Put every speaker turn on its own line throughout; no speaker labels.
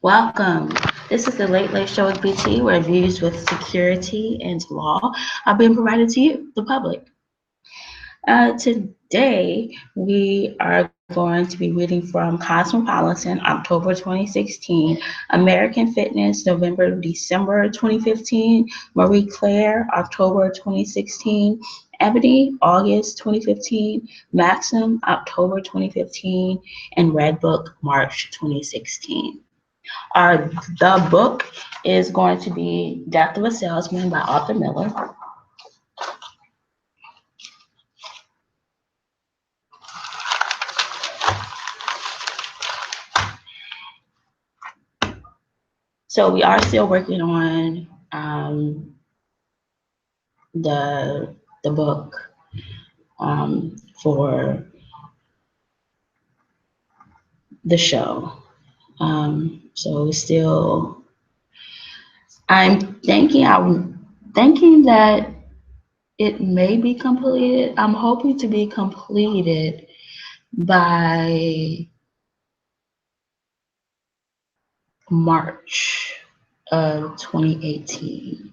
Welcome. This is the Late Late Show with BT, where views with security and law are being provided to you, the public. Today, we are going to be reading from Cosmopolitan, October 2016, American Fitness, November, December 2015, Marie Claire, October 2016, Ebony, August 2015, Maxim, October 2015, and Red Book, March 2016. The book is going to be Death of a Salesman by Arthur Miller. So we are still working on the book for the show. So still, I'm thinking that it may be completed. I'm hoping to be completed by March of 2018.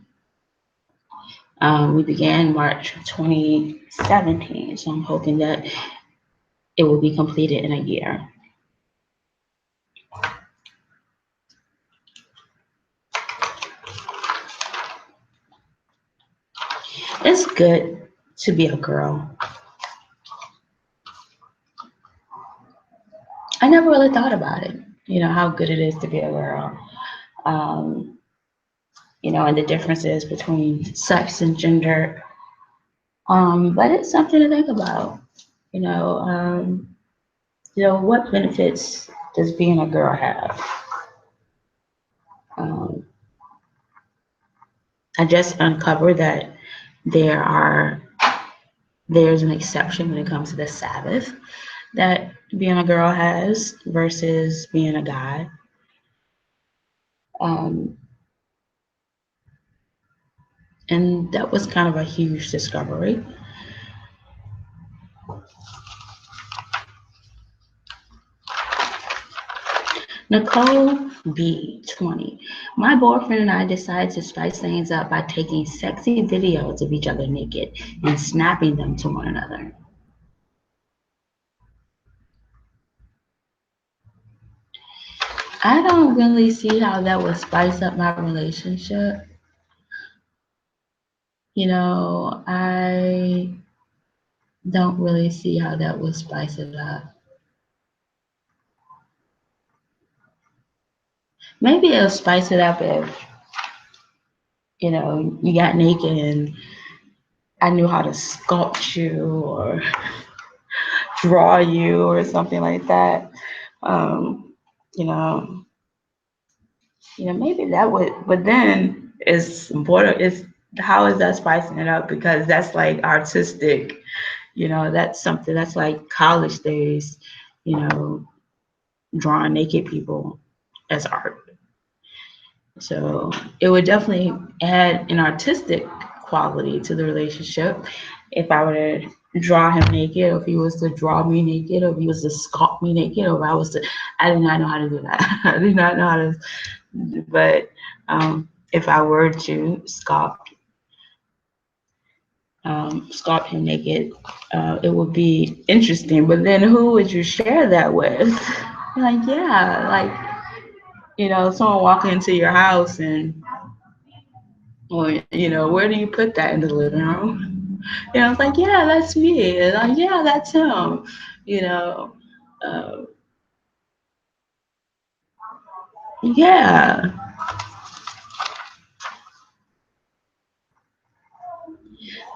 We began March 2017, so I'm hoping that it will be completed in a year. It's good to be a girl. I never really thought about it, how good it is to be a girl, um, and the differences between sex and gender. But it's something to think about, you know, um, what benefits does being a girl have? Um, I just uncovered that there are there's an exception when it comes to the Sabbath that being a girl has versus being a guy. Um, and that was kind of a huge discovery. Nicole B, 20. My boyfriend and I decided to spice things up by taking sexy videos of each other naked and snapping them to one another. I don't really see how that would spice up my relationship. I don't really see how that would spice it up. Maybe it'll spice it up if, you got naked and I knew how to sculpt you or draw you or something like that. Um, you know, maybe that would, but then it's important. It's how is that spicing it up? Because that's like artistic, that's something that's like college days, you know, drawing naked people as art. So it would definitely add an artistic quality to the relationship if I were to draw him naked, or if he was to draw me naked, or if he was to sculpt me naked, or if I did not know how to do that. I did not know how to, but if I were to sculpt him naked, it would be interesting. But then who would you share that with? Like, yeah, like, someone walking into your house and, or, where do you put that in the living room? It's like, yeah, that's me. And like, yeah, that's him. You know, uh, yeah.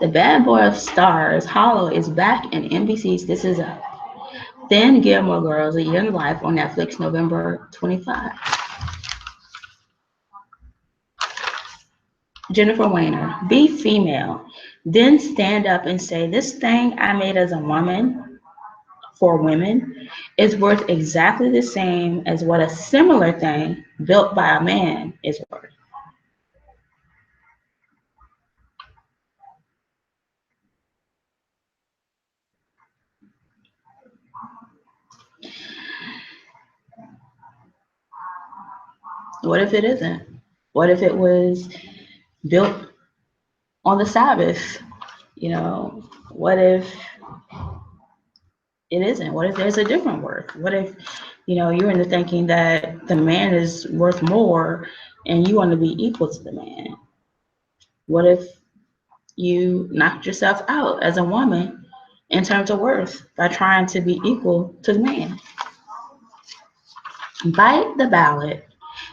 The Bad Boy of Stars, Hollow, is back in NBC's This Is Us. Then Gilmore Girls, A Year in Life on Netflix, November 25. Jennifer Weiner, be female. Then stand up and say, this thing I made as a woman for women is worth exactly the same as what a similar thing built by a man is worth. What if it isn't? What if it was built on the Sabbath? What if it isn't? What if there's a different worth? What if, you're into thinking that the man is worth more and you want to be equal to the man? What if you knocked yourself out as a woman in terms of worth by trying to be equal to the man? Bite the ballot.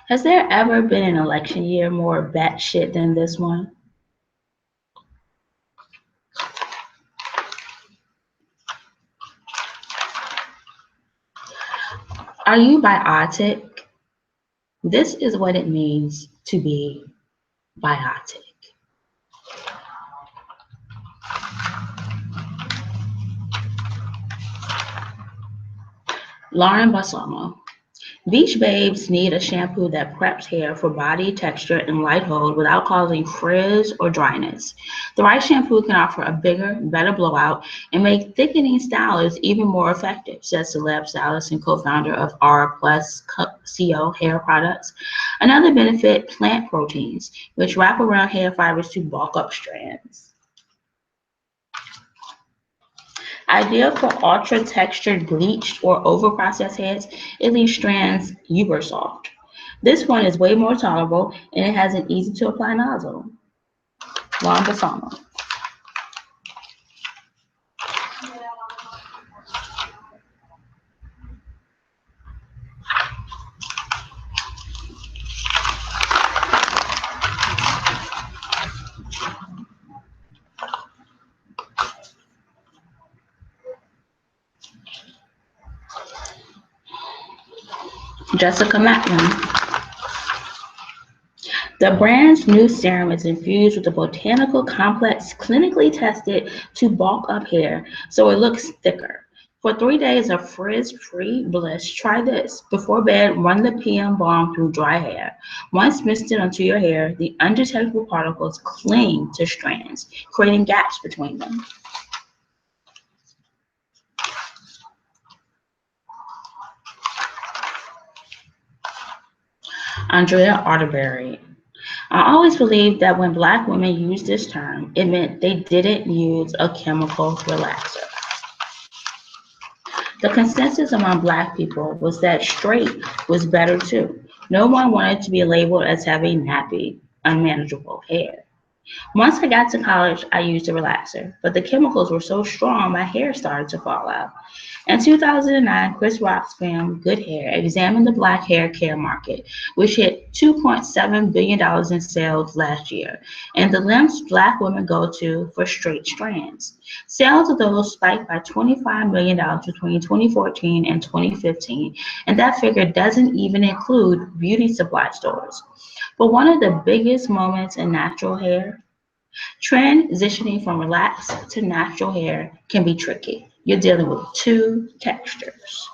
Has there ever been an election year more batshit than this one? Are you biotic? This is what it means to be biotic. Lauren Balsamo. Beach babes need a shampoo that preps hair for body texture and light hold without causing frizz or dryness. The right shampoo can offer a bigger, better blowout and make thickening stylists even more effective, says celeb stylist and co-founder of R Plus CO hair products. Another benefit, plant proteins, which wrap around hair fibers to bulk up strands. Ideal for ultra textured, bleached, or over processed heads, it leaves strands uber soft. This one is way more tolerable and it has an easy to apply nozzle. Long Balsamo. Jessica Macklin. The brand's new serum is infused with a botanical complex clinically tested to bulk up hair so it looks thicker. For 3 days of frizz-free bliss, try this. Before bed, run the PM balm through dry hair. Once misted onto your hair, the undetectable particles cling to strands, creating gaps between them. Andrea Arterberry. I always believed that when Black women used this term, it meant they didn't use a chemical relaxer. The consensus among Black people was that straight was better too. No one wanted to be labeled as having nappy, unmanageable hair. Once I got to college, I used a relaxer, but the chemicals were so strong my hair started to fall out. In 2009, Chris Rock's film Good Hair examined the Black hair care market, which hit $2.7 billion in sales last year, and the lengths Black women go to for straight strands. Sales of those spiked by $25 million between 2014 and 2015, and that figure doesn't even include beauty supply stores. But one of the biggest moments in natural hair, transitioning from relaxed to natural hair can be tricky. You're dealing with two textures.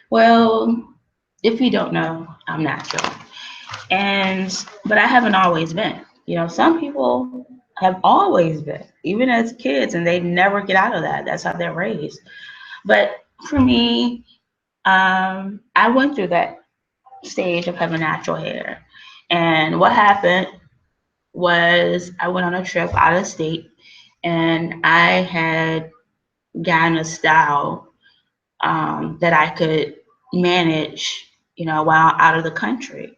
Well, if you don't know, I'm natural. But I haven't always been. Some people have always been, even as kids, and they never get out of that. That's how they're raised. But for me, I went through that stage of having natural hair. And what happened was I went on a trip out of state and I had gotten a style that I could manage, while out of the country.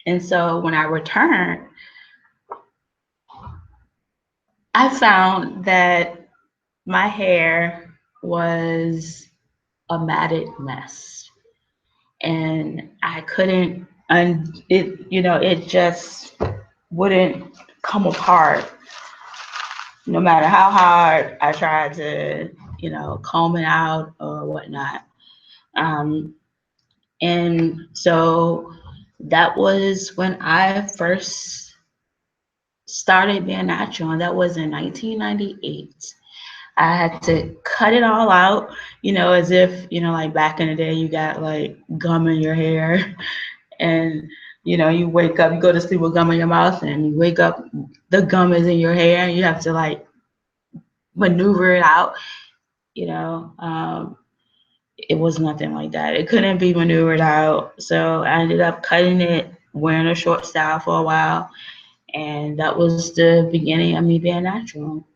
And so when I returned, I found that my hair was a matted mess. And I couldn't, it just wouldn't come apart no matter how hard I tried to, comb it out or whatnot. Um, and so that was when I first started being natural, and that was in 1998. I had to cut it all out, as if, like back in the day, you got like gum in your hair and, you wake up, you go to sleep with gum in your mouth and you wake up, the gum is in your hair and you have to like maneuver it out, you know. it was nothing like that. It couldn't be maneuvered out. So I ended up cutting it, wearing a short style for a while, and that was the beginning of me being natural.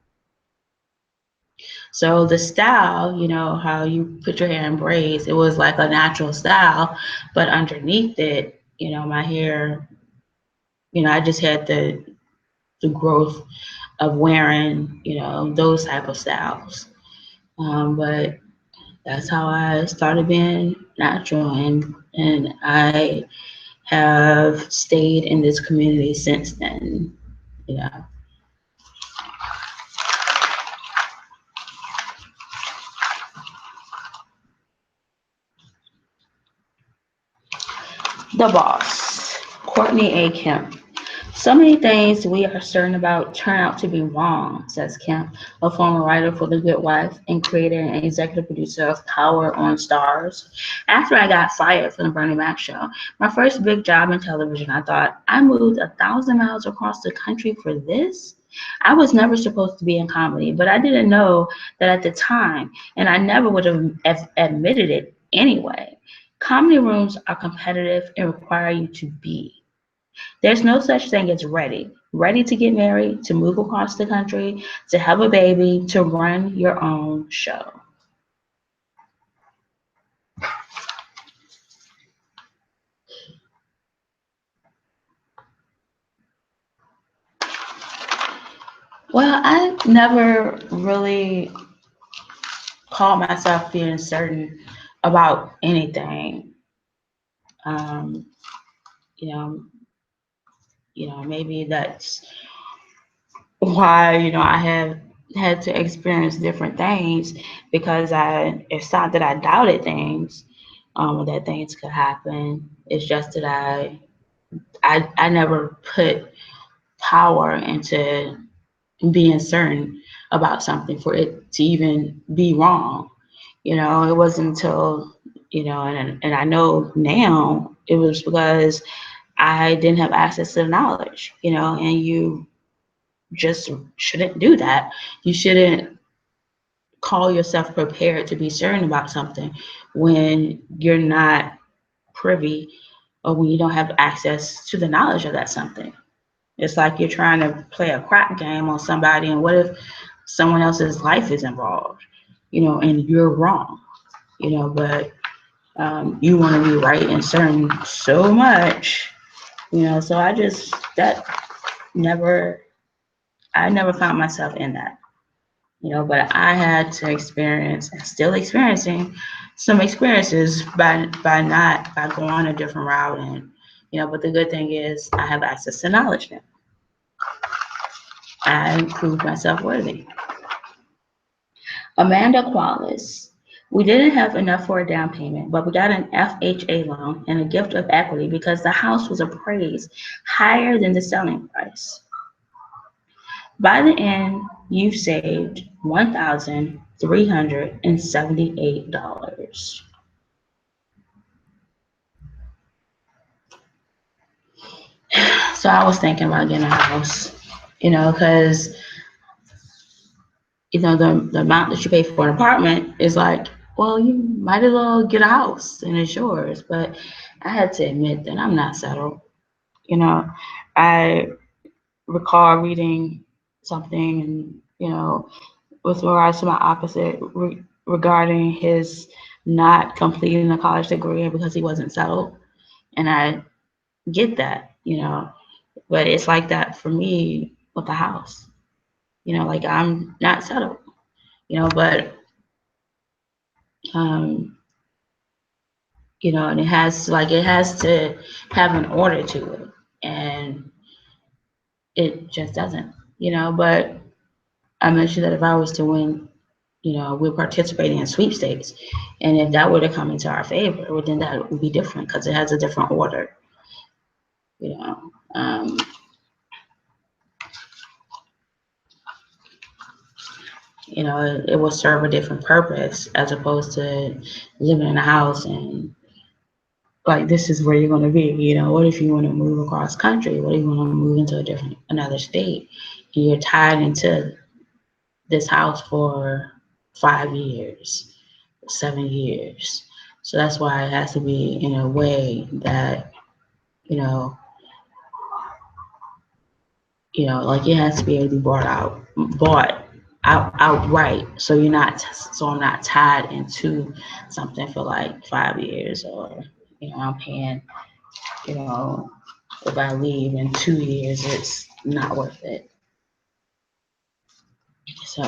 So the style, how you put your hair in braids, it was like a natural style, but underneath it, my hair, I just had the growth of wearing, those type of styles. But that's how I started being natural, and I have stayed in this community since then. Yeah. The boss, Courtney A. Kemp. So many things we are certain about turn out to be wrong, says Kemp, a former writer for The Good Wife and creator and executive producer of Power on Stars. After I got fired from the Bernie Mac show, my first big job in television, I thought, I moved 1,000 miles across the country for this? I was never supposed to be in comedy, but I didn't know that at the time, and I never would have admitted it anyway. Comedy rooms are competitive and require you to be. There's no such thing as ready. Ready to get married, to move across the country, to have a baby, to run your own show. Well, I never really called myself being certain about anything. Um, you know, maybe that's why, I have had to experience different things because it's not that I doubted things, or that things could happen. It's just that I never put power into being certain about something for it to even be wrong. It wasn't until, and I know now it was because I didn't have access to the knowledge, and you just shouldn't do that. You shouldn't call yourself prepared to be certain about something when you're not privy or when you don't have access to the knowledge of that something. It's like you're trying to play a crap game on somebody, and what if someone else's life is involved, and you're wrong, but you want to be right and certain so much, so that never, I never found myself in that, but I had to experience and still experiencing some experiences by going a different route. And, but the good thing is I have access to knowledge now. I proved myself worthy. Amanda Qualis. We didn't have enough for a down payment, but we got an FHA loan and a gift of equity because the house was appraised higher than the selling price. By the end, you've saved $1,378. So I was thinking about getting a house, because the amount that you pay for an apartment is like, well, you might as well get a house and it's yours. But I had to admit that I'm not settled. I recall reading something, and with regards to my opposite regarding his not completing a college degree because he wasn't settled, and I get that, but it's like that for me with the house, like I'm not settled, but um, and it has to have an order to it, and it just doesn't, but I mentioned that if I was to win, we're participating in sweepstakes, and if that were to come into our favor, well, then that would be different because it has a different order, you know. Um, it will serve a different purpose as opposed to living in a house and like this is where you're going to be. What if you want to move across country? What if you want to move into another state? And you're tied into this house for 5 years. 7 years. So that's why it has to be in a way that, you know, like it has to be able to be bought out outright. So I'm not tied into something for like 5 years, or, I'm paying, you know, if I leave in 2 years, it's not worth it. So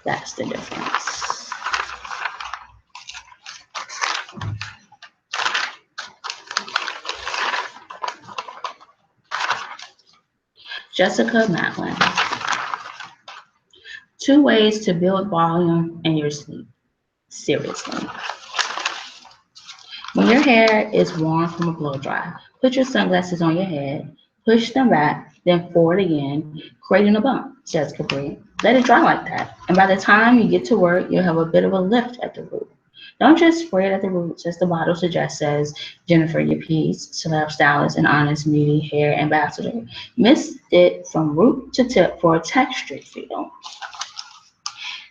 that's the difference. Jessica Matlin. 2 ways to build volume in your sleep. Seriously. When your hair is warm from a blow dry, put your sunglasses on your head, push them back, then forward again, creating a bump, says Capri. Let it dry like that. And by the time you get to work, you'll have a bit of a lift at the root. Don't just spray it at the roots, as the bottle suggests, says Jennifer Yapese, celeb stylist and honest beauty hair ambassador. Mist it from root to tip for a textured feel.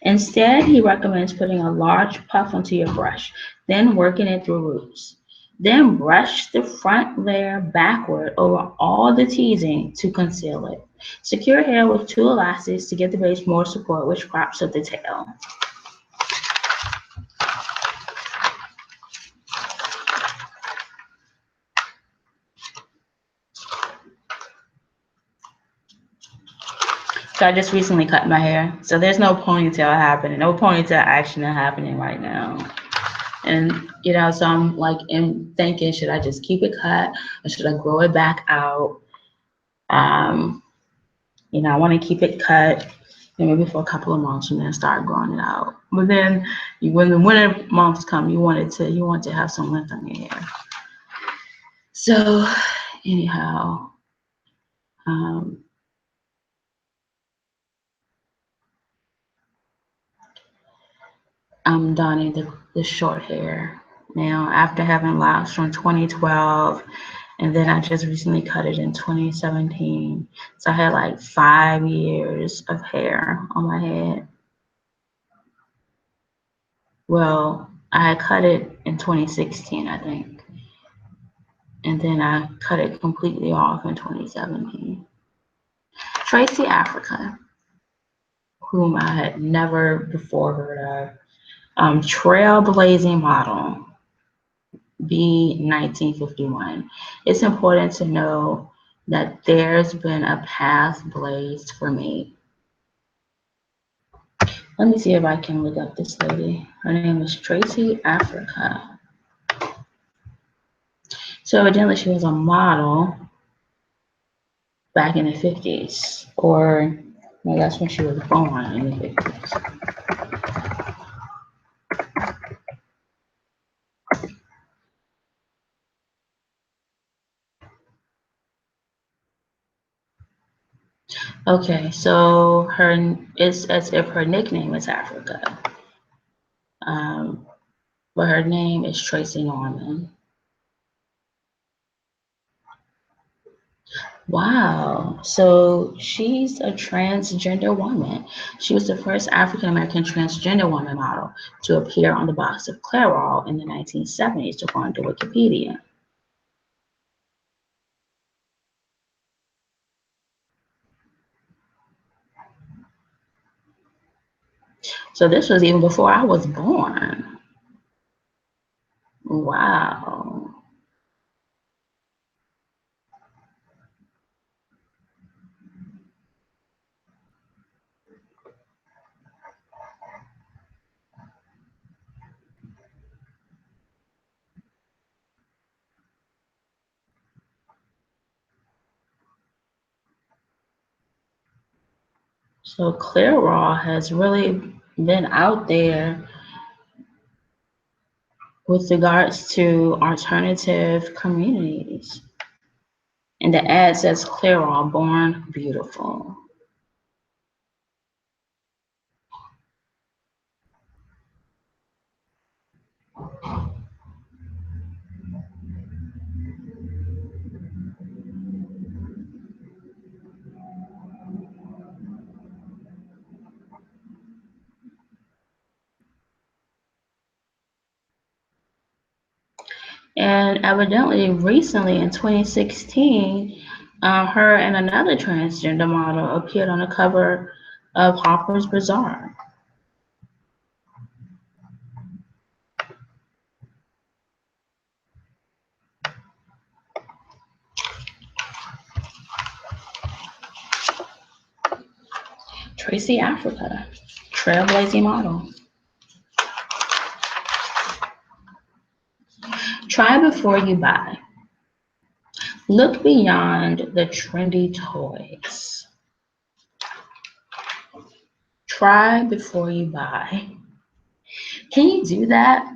Instead, he recommends putting a large puff onto your brush, then working it through roots. Then brush the front layer backward over all the teasing to conceal it. Secure hair with 2 elastics to give the base more support, which crops up the tail. So I just recently cut my hair. So there's no ponytail happening, no ponytail action happening right now. And so I'm like thinking, should I just keep it cut or should I grow it back out? I want to keep it cut, maybe for a couple of months and then start growing it out. But then when the winter months come, you want to have some length on your hair. So anyhow, um, I'm donning the short hair now after having locks from 2012, and then I just recently cut it in 2017. So I had like 5 years of hair on my head. Well, I had cut it in 2016, I think, and then I cut it completely off in 2017. Tracy Africa, whom I had never before heard of, trailblazing model, B 1951. It's important to know that there's been a path blazed for me. Let me see if I can look up this lady. Her name is Tracy Africa. So evidently she was a model back in the 50s, or well, that's when she was born, in the 50s. Okay, so it's as if her nickname is Africa, um, but her name is Tracy Norman. Wow, so she's a transgender woman. She was the first African American transgender woman model to appear on the box of Clairol in the 1970s, according to Wikipedia. So this was even before I was born. Wow. So Clairol has really been out there with regards to alternative communities. And the ad says Clairol, born beautiful. And evidently, recently in 2016, her and another transgender model appeared on the cover of Harper's Bazaar. Tracy Africa, trailblazing model. Try before you buy. Look beyond the trendy toys. Try before you buy. Can you do that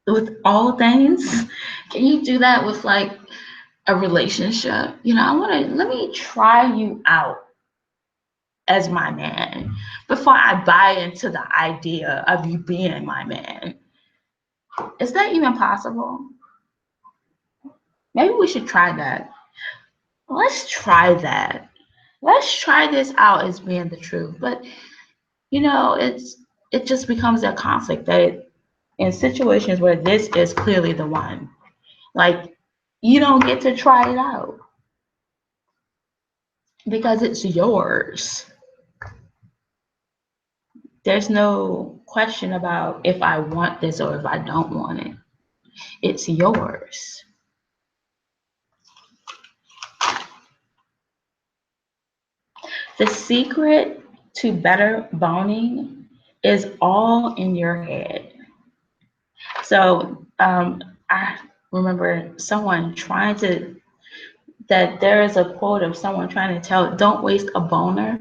with all things? Can you do that with like a relationship? Let me try you out as my man before I buy into the idea of you being my man. Is that even possible? Maybe we should try that. Let's try that. Let's try this out as being the truth. But it just becomes a conflict that in situations where this is clearly the one, like you don't get to try it out because it's yours. There's no question about if I want this or if I don't want it. It's yours. The secret to better boning is all in your head. So I remember someone that there is a quote of someone trying to tell, don't waste a boner.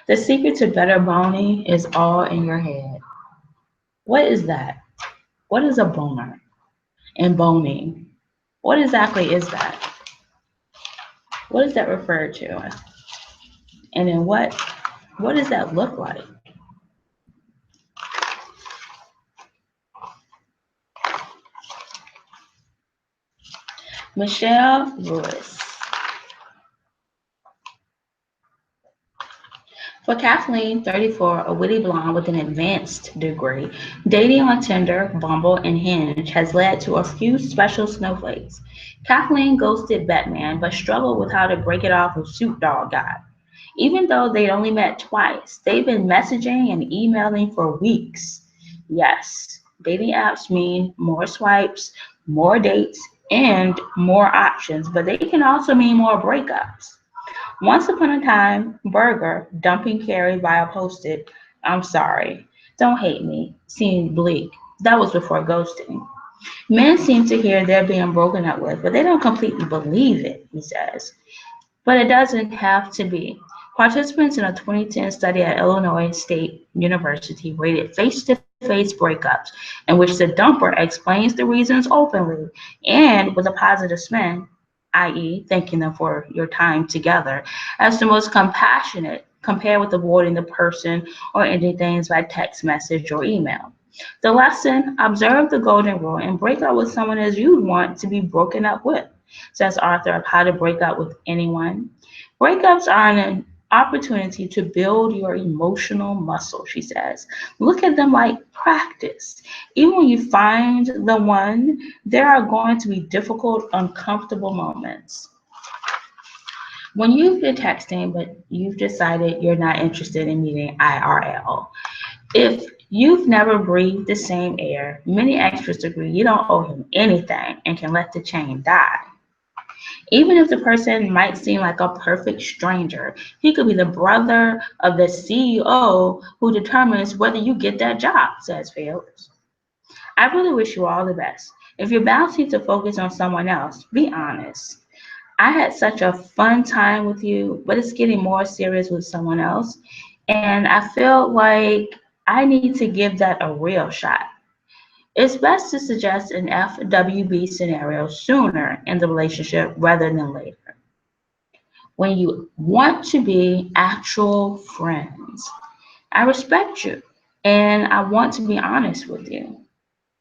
The secret to better boning is all in your head. What is that? What is a boner and boning? What exactly is that? What does that refer to? And then what does that look like? Michelle Lewis. For Kathleen, 34, a witty blonde with an advanced degree, dating on Tinder, Bumble, and Hinge has led to a few special snowflakes. Kathleen ghosted Batman, but struggled with how to break it off with Shoot Dog Guy. Even though they'd only met twice, they've been messaging and emailing for weeks. Yes, dating apps mean more swipes, more dates, and more options, but they can also mean more breakups. Once upon a time, Berger, dumping Carrie via posted, I'm sorry, don't hate me, seemed bleak. That was before ghosting. Men seem to hear they're being broken up with, but they don't completely believe it, he says. But it doesn't have to be. Participants in a 2010 study at Illinois State University rated face-to-face breakups, in which the dumper explains the reasons openly and with a positive spin, i.e., thanking them for your time together, as the most compassionate compared with avoiding the person or ending things by text message or email. The lesson, observe the golden rule and break up with someone as you'd want to be broken up with, says author of How to Break Up with Anyone. Breakups are an opportunity to build your emotional muscle, she says. Look at them like practice. Even when you find the one, there are going to be difficult, uncomfortable moments. When you've been texting, but you've decided you're not interested in meeting IRL, if you've never breathed the same air, many experts agree you don't owe him anything and can let the chain die. Even if the person might seem like a perfect stranger, he could be the brother of the CEO who determines whether you get that job, says Fields. I really wish you all the best. If you're bouncing to focus on someone else, be honest. I had such a fun time with you, but it's getting more serious with someone else. And I feel like I need to give that a real shot. It's best to suggest an FWB scenario sooner in the relationship rather than later, when you want to be actual friends. I respect you and I want to be honest with you.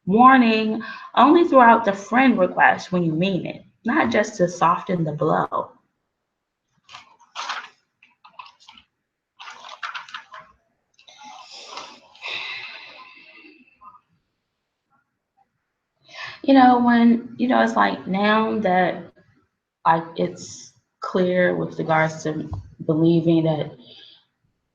Warning, only throw out the friend request when you mean it, not just to soften the blow. When, it's like now that like it's clear with regards to believing that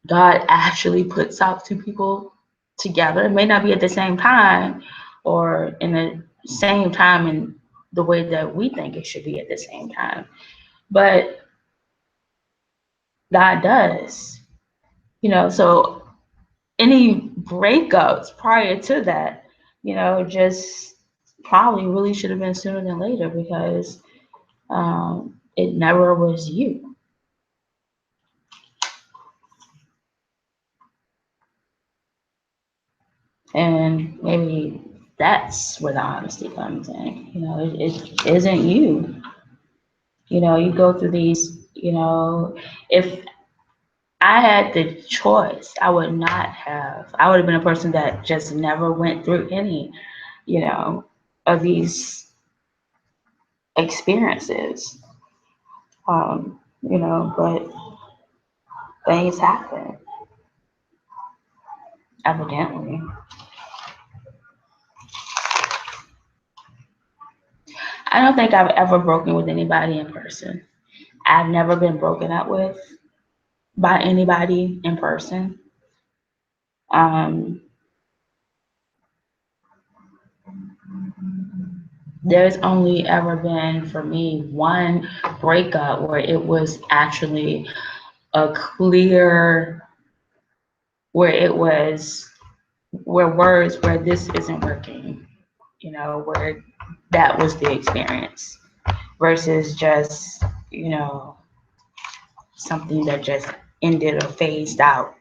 God actually puts out two people together. It may not be at the same time or in the same time in the way that we think it should be at the same time, but God does. So any breakups prior to that, just probably really should have been sooner than later because it never was you. And maybe that's where the honesty comes in. It isn't you. You go through these, if I had the choice, I would have been a person that just never went through any, you know, of these experiences. But things happen, evidently. I don't think I've ever broken with anybody in person. I've never been broken up with by anybody in person. Um, there's only ever been for me one breakup where it was actually a clear, where it was, where words, where this isn't working, where that was the experience versus just, something that just ended or phased out.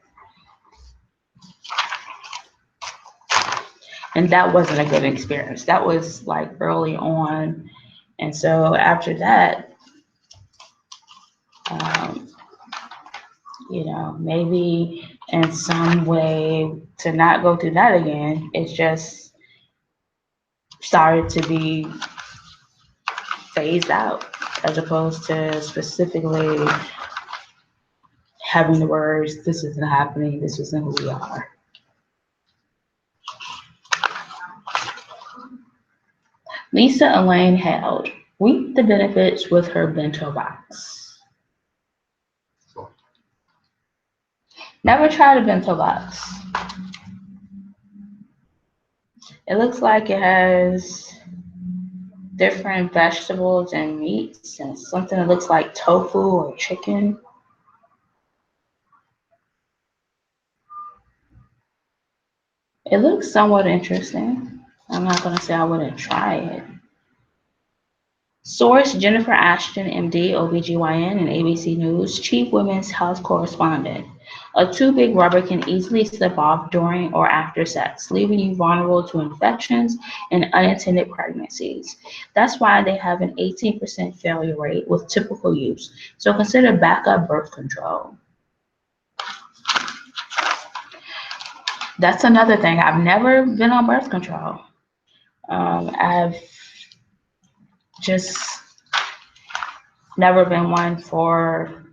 And that wasn't a good experience. That was like early on. And so after that, um, maybe in some way to not go through that again, it's just started to be phased out as opposed to specifically having the words, this isn't happening, this isn't who we are. Lisa Elaine Held, reap the benefits with her bento box. Never tried a bento box. It looks like it has different vegetables and meats and something that looks like tofu or chicken. It looks somewhat interesting. I'm not going to say I wouldn't try it. Source Jennifer Ashton, MD, OBGYN, and ABC News, Chief Women's Health Correspondent. A too big rubber can easily slip off during or after sex, leaving you vulnerable to infections and unintended pregnancies. That's why they have an 18% failure rate with typical use. So consider backup birth control. That's another thing. I've never been on birth control. I've just never been one for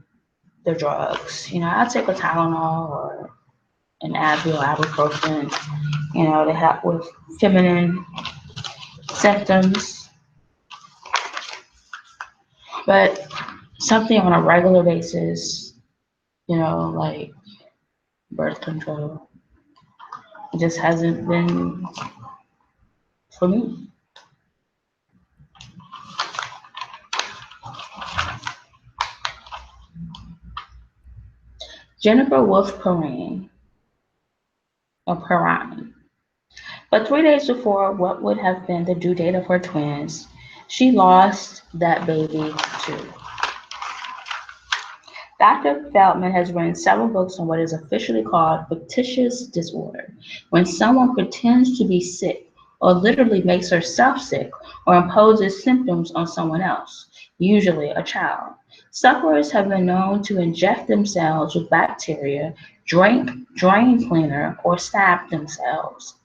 the drugs. I'll take a Tylenol or an Advil, ibuprofen, to help with feminine symptoms. But something on a regular basis, like birth control, just hasn't been for me. Jennifer Wolf Perrine, or Perrine. But 3 days before what would have been the due date of her twins, she lost that baby too. Dr. Feldman has written several books on what is officially called fictitious disorder, when someone pretends to be sick or literally makes herself sick or imposes symptoms on someone else, usually a child. Sufferers have been known to inject themselves with bacteria, drink drain cleaner, or stab themselves.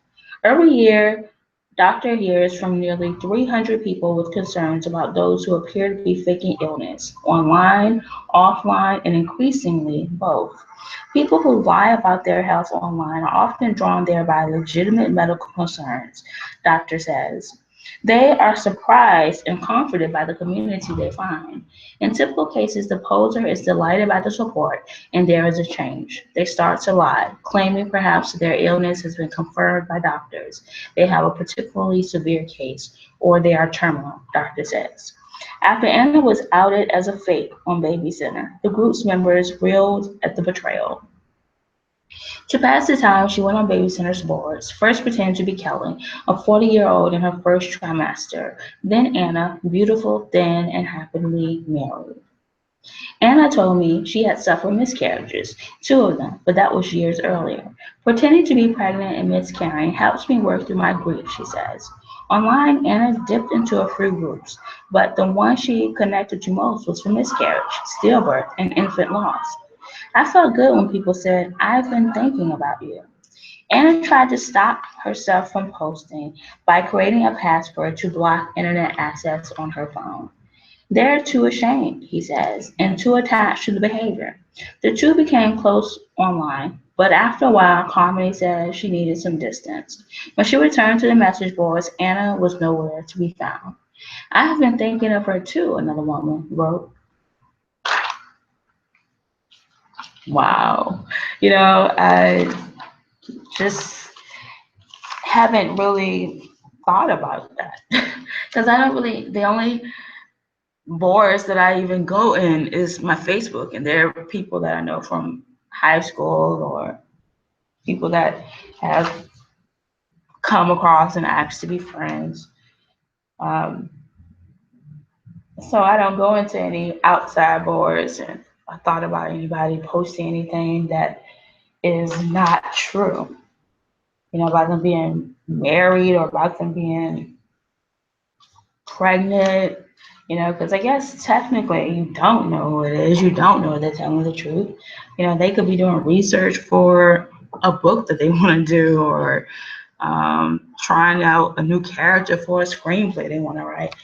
Every year, Doctor hears from nearly 300 people with concerns about those who appear to be faking illness, online, offline, and increasingly both. People who lie about their health online are often drawn there by legitimate medical concerns, Doctor says. They are surprised and comforted by the community they find. In typical cases, the poser is delighted by the support and there is a change. They start to lie, claiming perhaps their illness has been confirmed by doctors. They have a particularly severe case or they are terminal, doctor says. After Anna was outed as a fake on Babysitter, the group's members reeled at the betrayal. To pass the time, she went on Babysitter's boards, first pretending to be Kelly, a 40-year-old in her first trimester, then Anna, beautiful, thin, and happily married. Anna told me she had suffered miscarriages, two of them, but that was years earlier. Pretending to be pregnant and miscarrying helps me work through my grief, she says. Online, Anna dipped into a few groups, but the one she connected to most was for miscarriage, stillbirth, and infant loss. I felt good when people said, I've been thinking about you. Anna tried to stop herself from posting by creating a password to block internet access on her phone. They're too ashamed, he says, and too attached to the behavior. The two became close online, but after a while, Carmody said she needed some distance. When she returned to the message boards, Anna was nowhere to be found. I have been thinking of her too, another woman wrote. Wow. I just haven't really thought about that because I don't really, the only boards that I even go in is my Facebook, and there are people that I know from high school or people that have come across and asked to be friends. Um, so I don't go into any outside boards, and I thought about anybody posting anything that is not true, about them being married or about them being pregnant, because I guess technically you don't know who it is. You don't know they're telling the truth. They could be doing research for a book that they want to do or trying out a new character for a screenplay they want to write.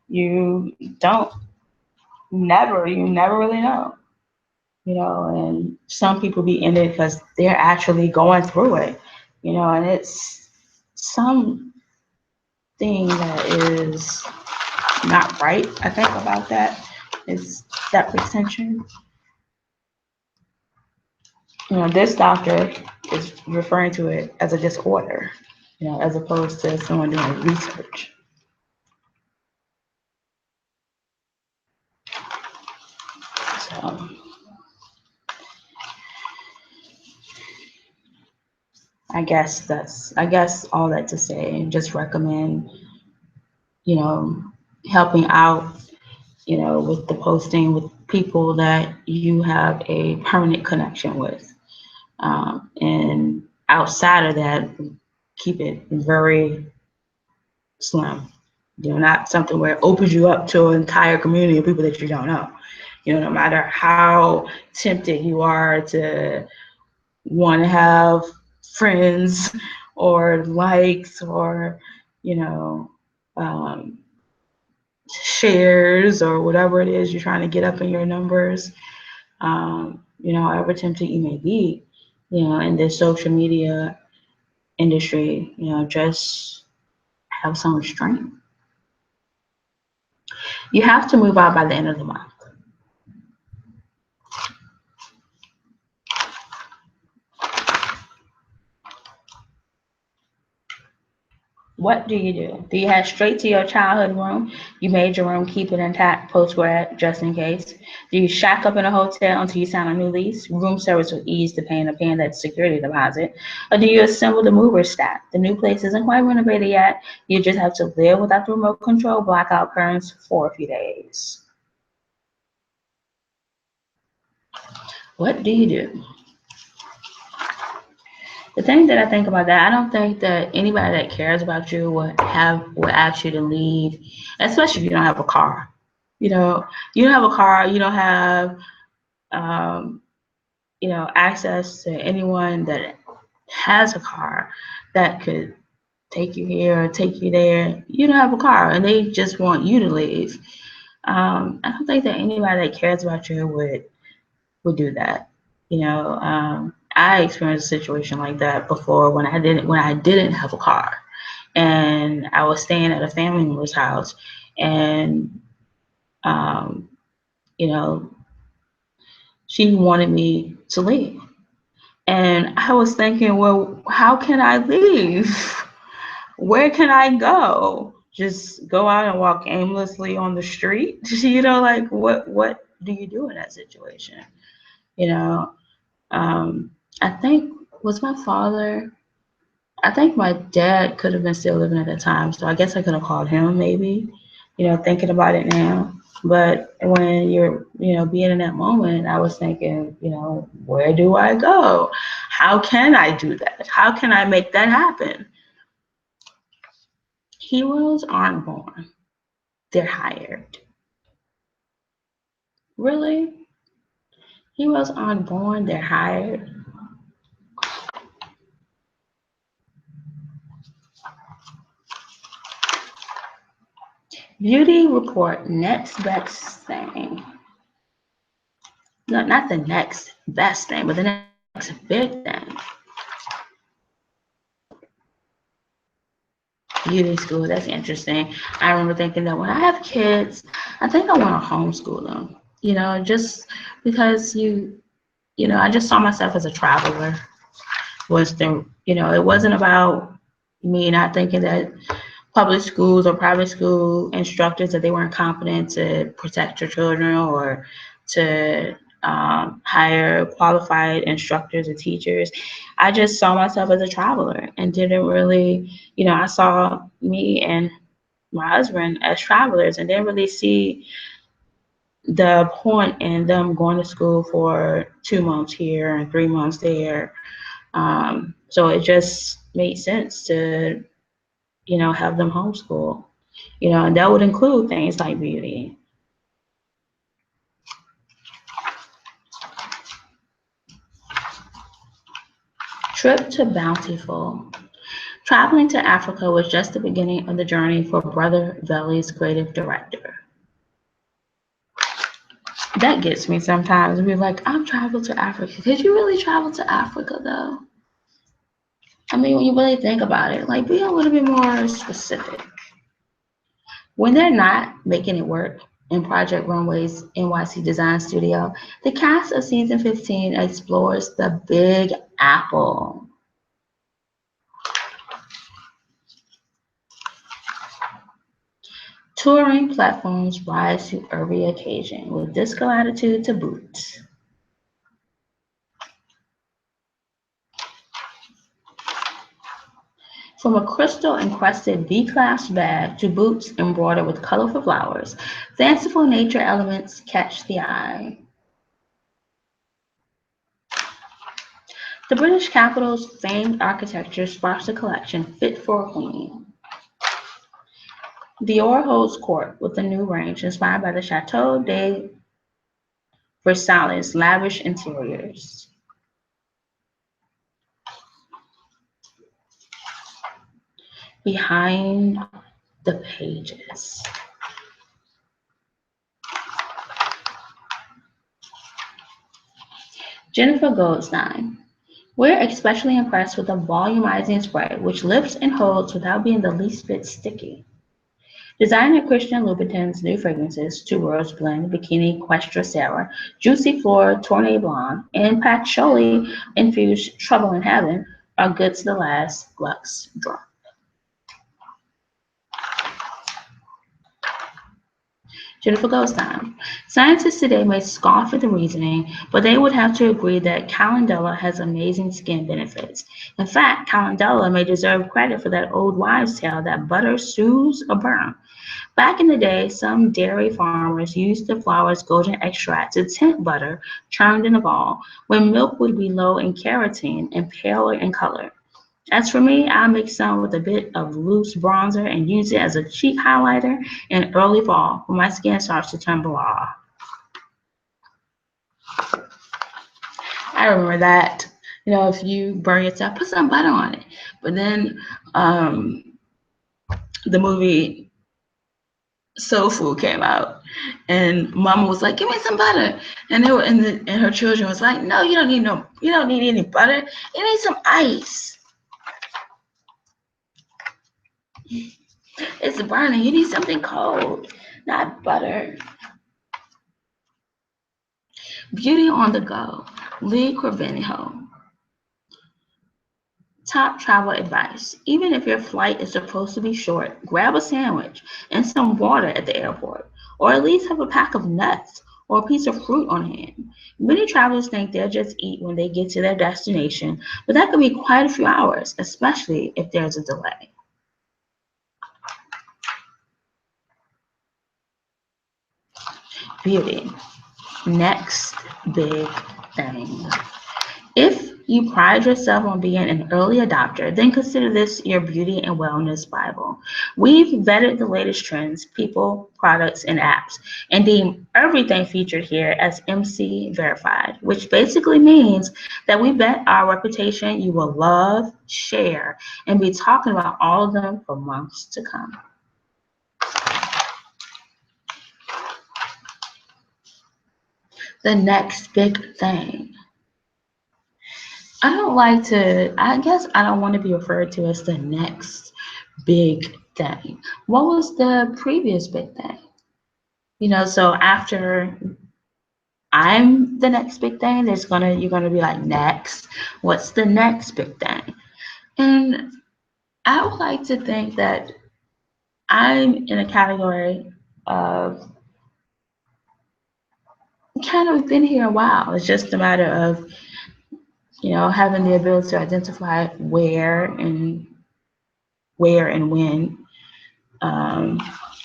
You don't, you never really know, and some people be in it because they're actually going through it, and it's something that is not right, I think, about that is that pretension. This doctor is referring to it as a disorder, as opposed to someone doing research. So I guess all that to say, just recommend, you know, helping out, with the posting with people that you have a permanent connection with. And outside of that, keep it very slim. Not something where it opens you up to an entire community of people that you don't know. No matter how tempted you are to want to have friends or likes or, you know, um, shares or whatever it is you're trying to get up in your numbers, however tempted you may be, in this social media industry, just have some restraint. You have to move out by the end of the month. What do you do? Do you head straight to your childhood room? You made your room, keep it intact post-grad, just in case. Do you shack up in a hotel until you sign a new lease? Room service will ease the pain of paying that security deposit. Or do you assemble the mover stack? The new place isn't quite renovated yet. You just have to live without the remote control blackout curtains for a few days. What do you do? The thing that I think about that, I don't think that anybody that cares about you would ask you to leave, especially if you don't have a car. You don't have a car, you don't have um, access to anyone that has a car that could take you here or take you there. You don't have a car and they just want you to leave. I don't think that anybody that cares about you would do that. I experienced a situation like that before when I didn't have a car, and I was staying at a family member's house, and um, you know, she wanted me to leave. And I was thinking, well, how can I leave? Where can I go? Just go out and walk aimlessly on the street? Like what do you do in that situation? You know, um, I think was my father. I think my dad could have been still living at the time, so I guess I could have called him maybe, thinking about it now. But when you're, being in that moment, I was thinking, where do I go? How can I do that? How can I make that happen? Heroes aren't born, they're hired. Really? Heroes aren't born, they're hired. Beauty report next best thing. No, not the next best thing, but the next big thing. Beauty school, that's interesting. I remember thinking that when I have kids, I think I want to homeschool them, just because I just saw myself as a traveler. It wasn't about me not thinking that public schools or private school instructors that they weren't competent to protect your children or to hire qualified instructors or teachers. I just saw myself as a traveler and didn't really, I saw me and my husband as travelers and didn't really see the point in them going to school for 2 months here and 3 months there. So it just made sense to have them homeschool, and that would include things like beauty. Trip to Bountiful. Traveling to Africa was just the beginning of the journey for Brother Veli's creative director. That gets me sometimes. We're like, I've traveled to Africa. Did you really travel to Africa though? I mean, when you really think about it, like be a little bit more specific. When they're not making it work in Project Runway's NYC Design Studio, the cast of season 15 explores the Big Apple. Touring platforms rise to every occasion, with disco attitude to boot. From a crystal-encrusted V-class bag to boots embroidered with colorful flowers, fanciful nature elements catch the eye. The British capital's famed architecture sparks a collection fit for a queen. Dior holds court with a new range inspired by the Chateau de Versailles' lavish interiors. Behind the pages. Jennifer Goldstein. We're especially impressed with the volumizing spray, which lifts and holds without being the least bit sticky. Designer Christian Louboutin's new fragrances, Two Worlds Blend, Bikini Questra Sarah, Juicy Floor Tournée Blonde, and Patchouli Infused Trouble in Heaven are good to the last luxe drop. Jennifer Goldstein. Scientists today may scoff at the reasoning, but they would have to agree that calendula has amazing skin benefits. In fact, calendula may deserve credit for that old wives' tale that butter soothes a burn. Back in the day, some dairy farmers used the flower's golden extract to tint butter churned in a ball, when milk would be low in keratin and paler in color. As for me, I mix some with a bit of loose bronzer and use it as a cheek highlighter in early fall when my skin starts to turn blah. I remember that. If you burn yourself, put some butter on it. But then the movie Soul Food came out, and Mama was like, "Give me some butter," and her children was like, "No, you don't need any butter. You need some ice." It's burning. You need something cold, not butter. Beauty on the go. Lee Corbenjo. Top travel advice. Even if your flight is supposed to be short, grab a sandwich and some water at the airport, or at least have a pack of nuts or a piece of fruit on hand. Many travelers think they'll just eat when they get to their destination, but that could be quite a few hours, especially if there's a delay. Beauty. Next big thing. If you pride yourself on being an early adopter, then consider this your beauty and wellness Bible. We've vetted the latest trends, people, products, and apps, and deem everything featured here as MC verified, which basically means that we bet our reputation you will love, share, and be talking about all of them for months to come. The next big thing. I guess I don't want to be referred to as the next big thing. What was the previous big thing? So after I'm the next big thing, you're gonna be like, next, what's the next big thing? And I would like to think that I'm in a category of kind of been here a while. It's just a matter of, having the ability to identify where and when. Um,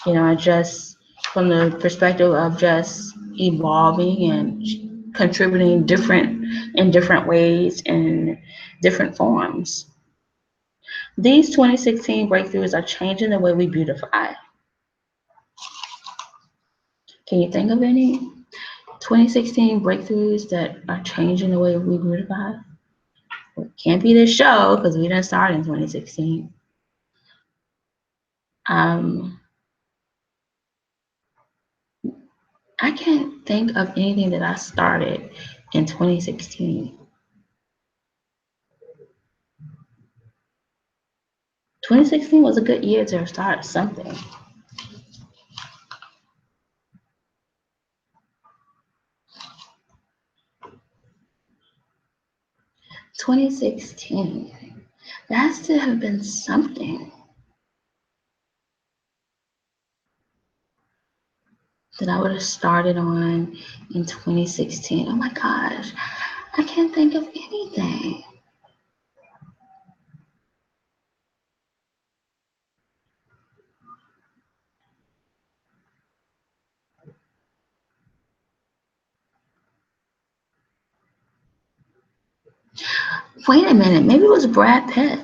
I just from the perspective of just evolving and contributing different ways and different forms. These 2016 breakthroughs are changing the way we beautify. Can you think of any 2016 breakthroughs that are changing the way we beautify? It can't be this show because we didn't start in 2016. Um, I can't think of anything that I started in 2016. 2016 was a good year to start something. 2016. That has to have been something that I would have started on in 2016. Oh my gosh, I can't think of anything. Wait a minute, maybe it was Brad Pitt.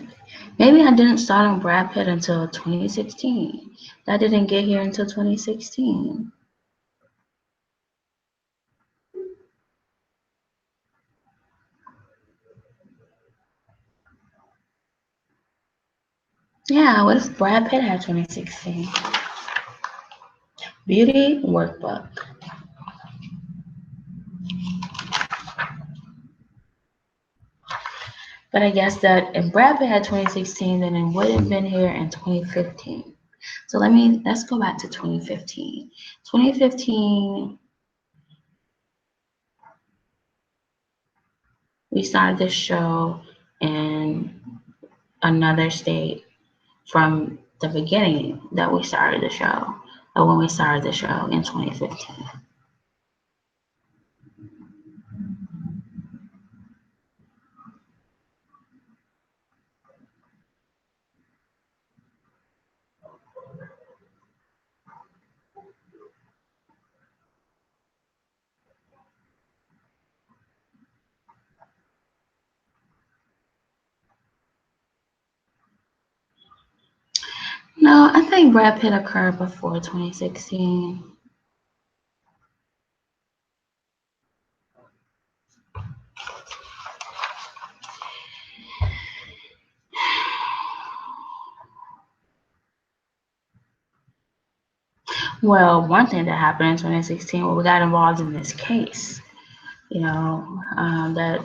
Maybe I didn't start on Brad Pitt until 2016. That didn't get here until 2016. Yeah, what if Brad Pitt had 2016? Beauty workbook. But I guess that if Brad Pitt had 2016, then it would have been here in 2015. So let's go back to 2015. 2015, we started this show in another state from the beginning that we started the show, or when we started the show in 2015. No, I think Brad Pitt occurred before 2016. Well, one thing that happened in 2016, well, we got involved in this case, that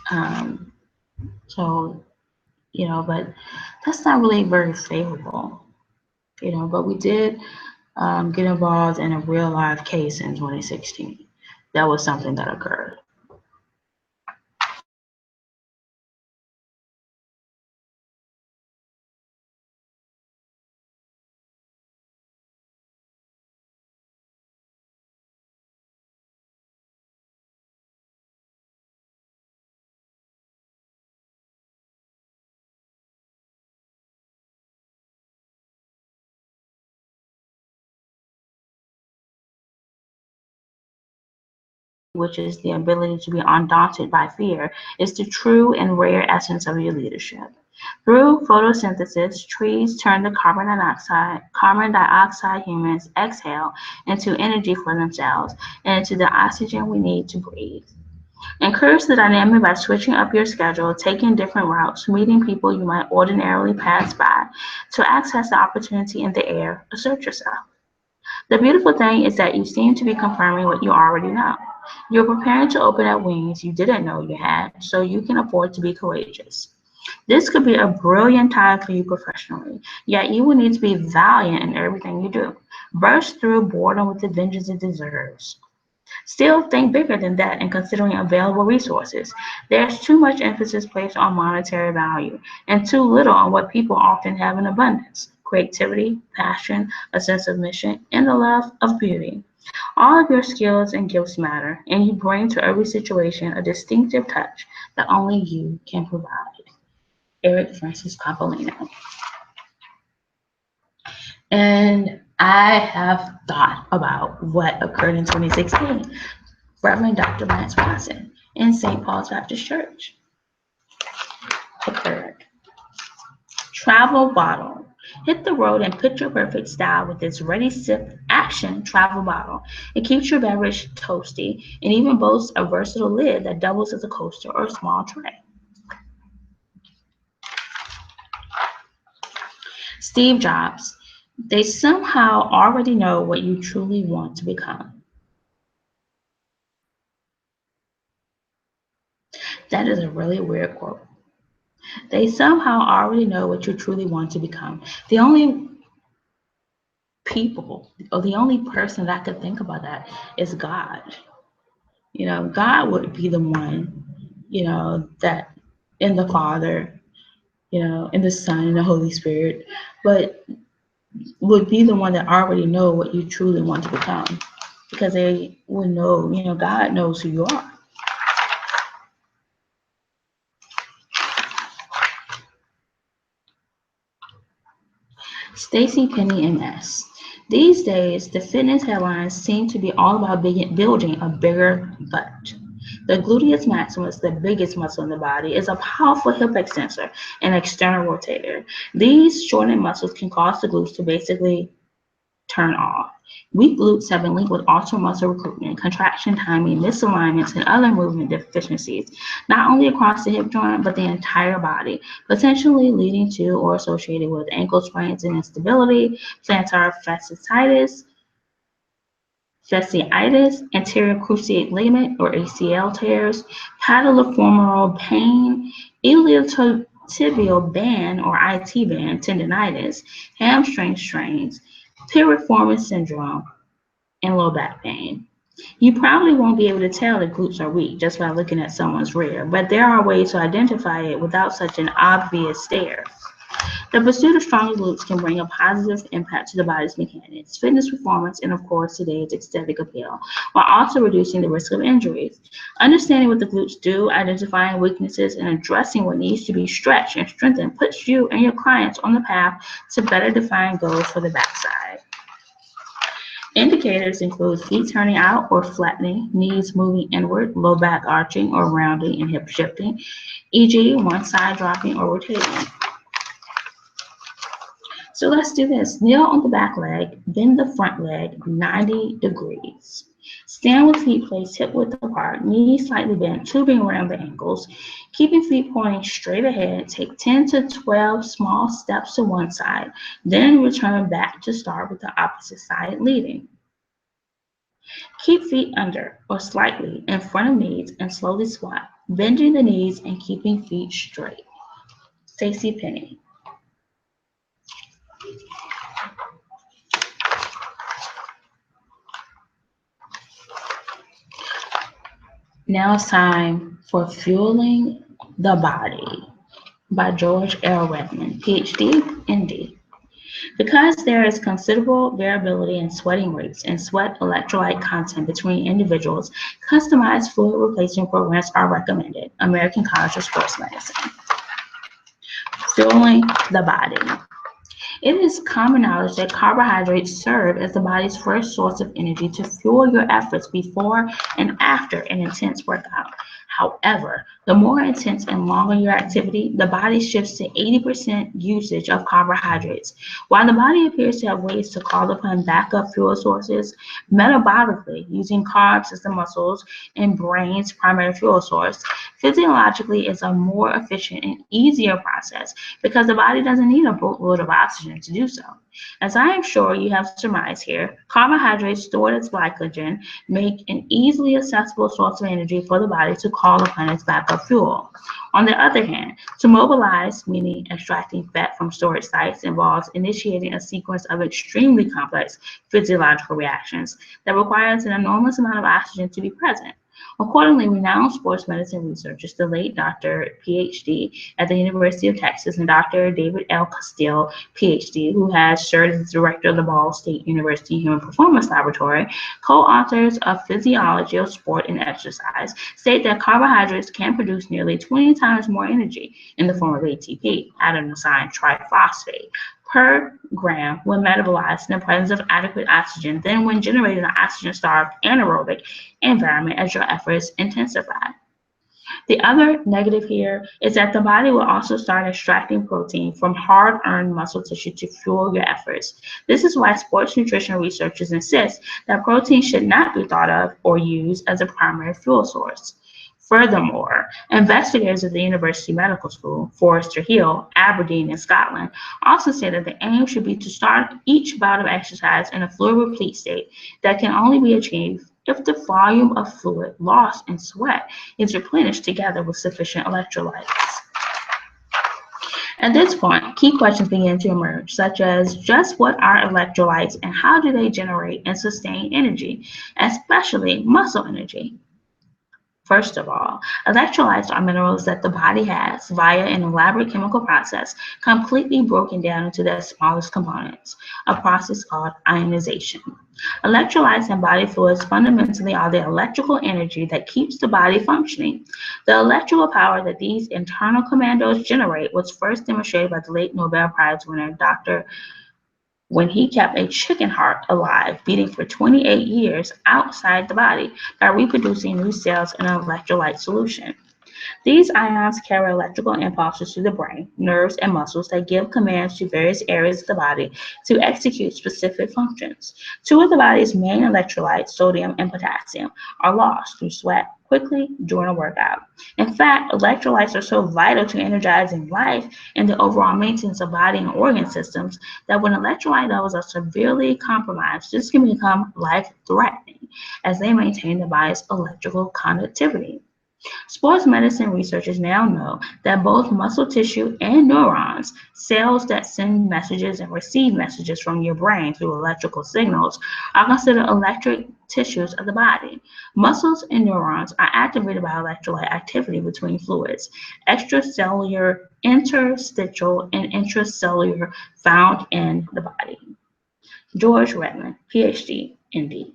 um, So, but that's not really very favorable, but we did get involved in a real life case in 2016. That was something that occurred. Which is the ability to be undaunted by fear, is the true and rare essence of your leadership. Through photosynthesis, trees turn the carbon dioxide humans exhale into energy for themselves and into the oxygen we need to breathe. Encourage the dynamic by switching up your schedule, taking different routes, meeting people you might ordinarily pass by to access the opportunity in the air. Assert yourself. The beautiful thing is that you seem to be confirming what you already know. You're preparing to open up wings you didn't know you had, so you can afford to be courageous. This could be a brilliant time for you professionally, yet you will need to be valiant in everything you do. Burst through boredom with the vengeance it deserves. Still, think bigger than that in considering available resources. There's too much emphasis placed on monetary value and too little on what people often have in abundance: creativity, passion, a sense of mission, and the love of beauty. All of your skills and gifts matter, and you bring to every situation a distinctive touch that only you can provide. Eric Francis Coppolino. And I have thought about what occurred in 2016. Reverend Dr. Lance Watson in St. Paul's Baptist Church occurred. Travel bottle. Hit the road in picture perfect style with this ready sip action travel bottle. It keeps your beverage toasty and even boasts a versatile lid that doubles as a coaster or small tray. Steve Jobs. They somehow already know what you truly want to become. That is a really weird quote. They somehow already know what you truly want to become. The only people, or the only person that could think about that is God. God would be the one, that in the Father, in the Son, and the Holy Spirit, but would be the one that already know what you truly want to become, because they would know, God knows who you are. Stacy Penny MS. These days, the fitness headlines seem to be all about building a bigger butt. The gluteus maximus, the biggest muscle in the body, is a powerful hip extensor and external rotator. These shortened muscles can cause the glutes to basically turn off. Weak glutes have been linked with altered muscle recruitment, contraction timing, misalignments, and other movement deficiencies, not only across the hip joint, but the entire body, potentially leading to or associated with ankle sprains and instability, plantar fasciitis, anterior cruciate ligament or ACL tears, patellofemoral pain, iliotibial band or IT band tendonitis, hamstring strains, piriformis syndrome, and low back pain. You probably won't be able to tell that glutes are weak just by looking at someone's rear, but there are ways to identify it without such an obvious stare. The pursuit of stronger glutes can bring a positive impact to the body's mechanics, fitness performance, and of course today's aesthetic appeal, while also reducing the risk of injuries. Understanding what the glutes do, identifying weaknesses, and addressing what needs to be stretched and strengthened puts you and your clients on the path to better defined goals for the backside. Indicators include feet turning out or flattening, knees moving inward, low back arching or rounding and hip shifting, e.g. one side dropping or rotating. So let's do this. Kneel on the back leg, bend the front leg 90 degrees. Stand with feet placed hip width apart, knees slightly bent, tubing around the ankles. Keeping feet pointing straight ahead, take 10 to 12 small steps to one side, then return back to start with the opposite side leading. Keep feet under or slightly in front of knees and slowly squat. bending the knees and keeping feet straight. Stacey Penny. Now it's time for Fueling the Body by George L. Redmond, PhD, ND. Because there is considerable variability in sweating rates and sweat electrolyte content between individuals, customized fluid replacement programs are recommended. American College of Sports Medicine. Fueling the body. It is common knowledge that carbohydrates serve as the body's first source of energy to fuel your efforts before and after an intense workout. However, the more intense and longer your activity, the body shifts to 80% usage of carbohydrates. While the body appears to have ways to call upon backup fuel sources, metabolically, using carbs as the muscles and brain's primary fuel source, physiologically is a more efficient and easier process because the body doesn't need a boatload of oxygen to do so. As I am sure you have surmised here, carbohydrates stored as glycogen make an easily accessible source of energy for the body to call upon its backup fuel. On the other hand, to mobilize, meaning extracting fat from storage sites, involves initiating a sequence of extremely complex physiological reactions that requires an enormous amount of oxygen to be present. Accordingly, renowned sports medicine researchers, the late Dr. PhD at the University of Texas and Dr. David L. Castile, PhD, who has served as director of the Ball State University Human Performance Laboratory, co-authors of Physiology of Sport and Exercise, state that carbohydrates can produce nearly 20 times more energy in the form of ATP, adenosine triphosphate, per gram when metabolized in the presence of adequate oxygen than when generated in an oxygen-starved anaerobic environment as your efforts intensify. The other negative here is that the body will also start extracting protein from hard-earned muscle tissue to fuel your efforts. This is why sports nutrition researchers insist that protein should not be thought of or used as a primary fuel source. Furthermore, investigators at the University Medical School, Forrester Hill, Aberdeen, and Scotland, also say that the aim should be to start each bout of exercise in a fluid replete state that can only be achieved if the volume of fluid lost in sweat is replenished together with sufficient electrolytes. At this point, key questions begin to emerge, such as just what are electrolytes and how do they generate and sustain energy, especially muscle energy? First of all, electrolytes are minerals that the body has via an elaborate chemical process, completely broken down into their smallest components, a process called ionization. Electrolytes and body fluids fundamentally are the electrical energy that keeps the body functioning. The electrical power that these internal commandos generate was first demonstrated by the late Nobel Prize winner Dr. when he kept a chicken heart alive, beating for 28 years outside the body by reproducing new cells in an electrolyte solution. These ions carry electrical impulses to the brain, nerves, and muscles that give commands to various areas of the body to execute specific functions. Two of the body's main electrolytes, sodium and potassium, are lost through sweat quickly during a workout. In fact, electrolytes are so vital to energizing life and the overall maintenance of body and organ systems that when electrolyte levels are severely compromised, this can become life-threatening as they maintain the body's electrical conductivity. Sports medicine researchers now know that both muscle tissue and neurons, cells that send messages and receive messages from your brain through electrical signals, are considered electric tissues of the body. Muscles and neurons are activated by electrolyte activity between fluids, extracellular, interstitial, and intracellular found in the body. George Redmond, PhD, ND.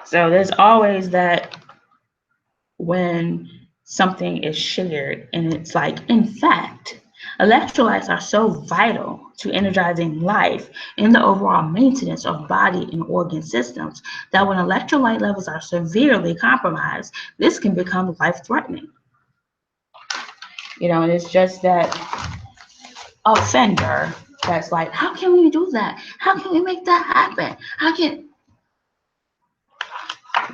So there's always that when something is shared and it's like, in fact, electrolytes are so vital to energizing life and the overall maintenance of body and organ systems that when electrolyte levels are severely compromised, this can become life-threatening. And it's just that offender that's like, how can we do that? How can we make that happen?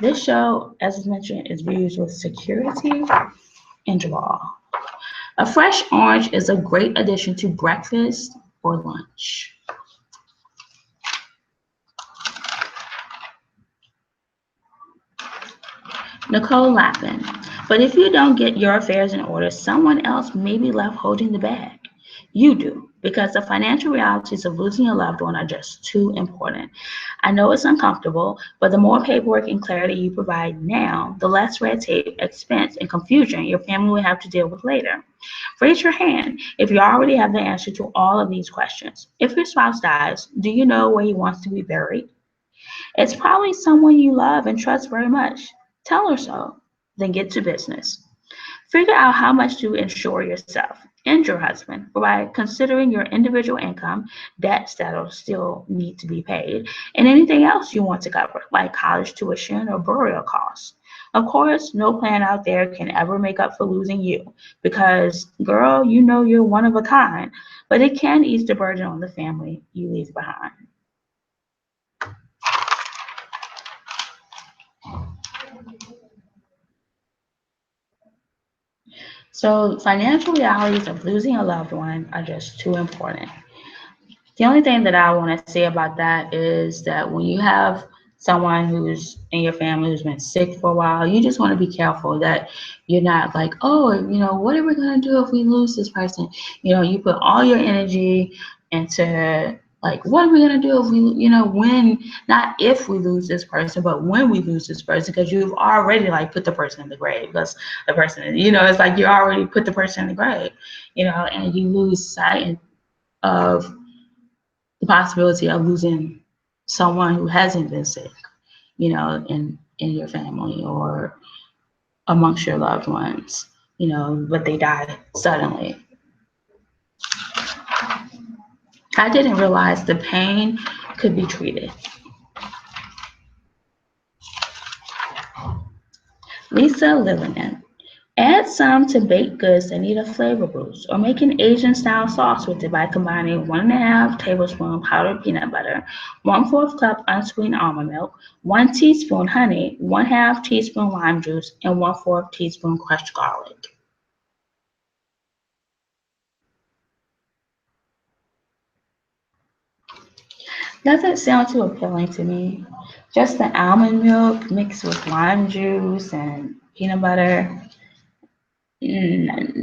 This show, as mentioned, is used with security and draw. A fresh orange is a great addition to breakfast or lunch. Nicole laughing. But if you don't get your affairs in order, someone else may be left holding the bag. You do, because the financial realities of losing a loved one are just too important. I know it's uncomfortable, but the more paperwork and clarity you provide now, the less red tape, expense, and confusion your family will have to deal with later. Raise your hand if you already have the answer to all of these questions. If your spouse dies, do you know where he wants to be buried? It's probably someone you love and trust very much. Tell her so. Then get to business. Figure out how much to insure yourself and your husband by considering your individual income, debts that'll still need to be paid, and anything else you want to cover, like college tuition or burial costs. Of course, no plan out there can ever make up for losing you because, girl, you know you're one of a kind, but it can ease the burden on the family you leave behind. So, financial realities of losing a loved one are just too important. The only thing that I want to say about that is that when you have someone who's in your family who's been sick for a while, you just want to be careful that you're not like, oh, what are we going to do if we lose this person? You put all your energy into like, what are we going to do if we, when, not if we lose this person, but when we lose this person, because you've already like put the person in the grave because the person, it's like you already put the person in the grave, and you lose sight of the possibility of losing someone who hasn't been sick, in your family or amongst your loved ones, but they die suddenly. I didn't realize the pain could be treated. Lisa Lillian. Add some to baked goods that need a flavor boost, or make an Asian style sauce with it by combining 1.5 tablespoon powdered peanut butter, 1/4 cup unsweetened almond milk, 1 teaspoon honey, 1/2 teaspoon lime juice, and 1/4 teaspoon crushed garlic. Doesn't sound too appealing to me. Just the almond milk mixed with lime juice and peanut butter,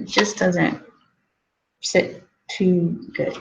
just doesn't sit too good.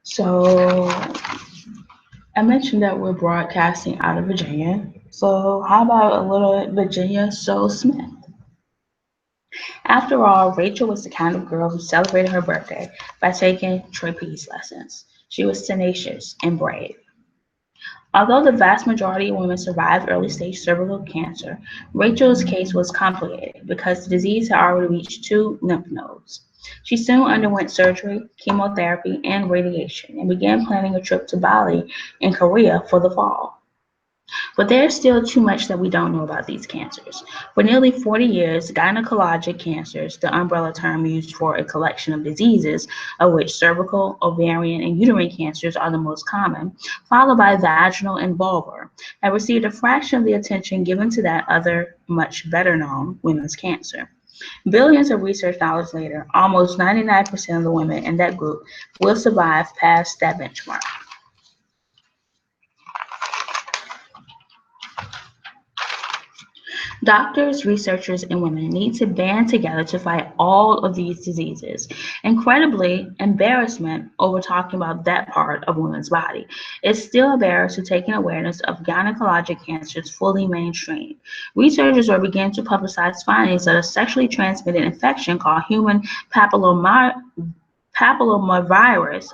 So I mentioned that we're broadcasting out of Virginia. So how about a little Virginia Soul Smith? After all, Rachel was the kind of girl who celebrated her birthday by taking trapeze lessons. She was tenacious and brave. Although the vast majority of women survive early stage cervical cancer, Rachel's case was complicated because the disease had already reached 2 lymph nodes. She soon underwent surgery, chemotherapy, and radiation and began planning a trip to Bali in Korea for the fall. But there's still too much that we don't know about these cancers. For nearly 40 years, gynecologic cancers, the umbrella term used for a collection of diseases, of which cervical, ovarian, and uterine cancers are the most common, followed by vaginal and vulvar, have received a fraction of the attention given to that other, much better known women's cancer. Billions of research dollars later, almost 99% of the women in that group will survive past that benchmark. Doctors, researchers, and women need to band together to fight all of these diseases. Incredibly, embarrassment over talking about that part of women's body is still a barrier to taking awareness of gynecologic cancers fully mainstream. Researchers are beginning to publicize findings that a sexually transmitted infection called human papillomavirus,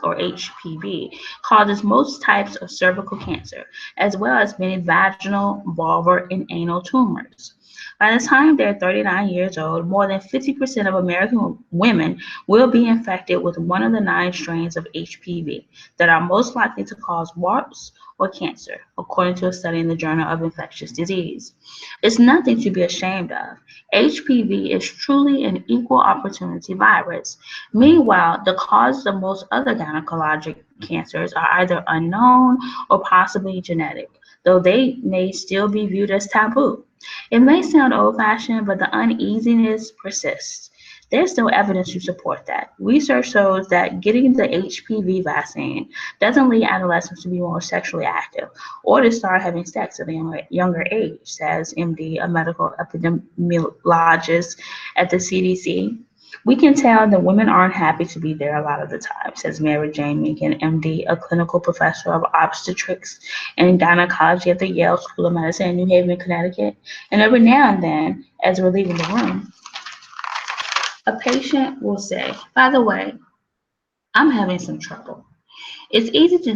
or HPV, causes most types of cervical cancer, as well as many vaginal, vulvar, and anal tumors. By the time they're 39 years old, more than 50% of American women will be infected with one of the 9 strains of HPV that are most likely to cause warts or cancer, according to a study in the Journal of Infectious Disease. It's nothing to be ashamed of. HPV is truly an equal opportunity virus. Meanwhile, the causes of most other gynecologic cancers are either unknown or possibly genetic, though they may still be viewed as taboo. It may sound old-fashioned, but the uneasiness persists. There's still evidence to support that. Research shows that getting the HPV vaccine doesn't lead adolescents to be more sexually active or to start having sex at a younger age, says MD, a medical epidemiologist at the CDC. We can tell that women aren't happy to be there a lot of the time, says Mary Jane Meakin, MD, a clinical professor of obstetrics and gynecology at the Yale School of Medicine in New Haven, Connecticut. And every now and then, as we're leaving the room, a patient will say, by the way, I'm having some trouble. It's easy to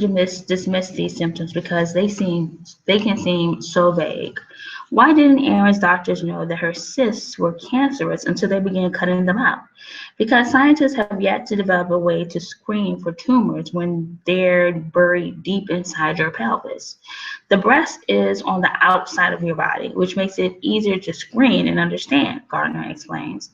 dismiss these symptoms because they can seem so vague. Why didn't Erin's doctors know that her cysts were cancerous until they began cutting them out? Because scientists have yet to develop a way to screen for tumors when they're buried deep inside your pelvis. The breast is on the outside of your body, which makes it easier to screen and understand, Gardner explains.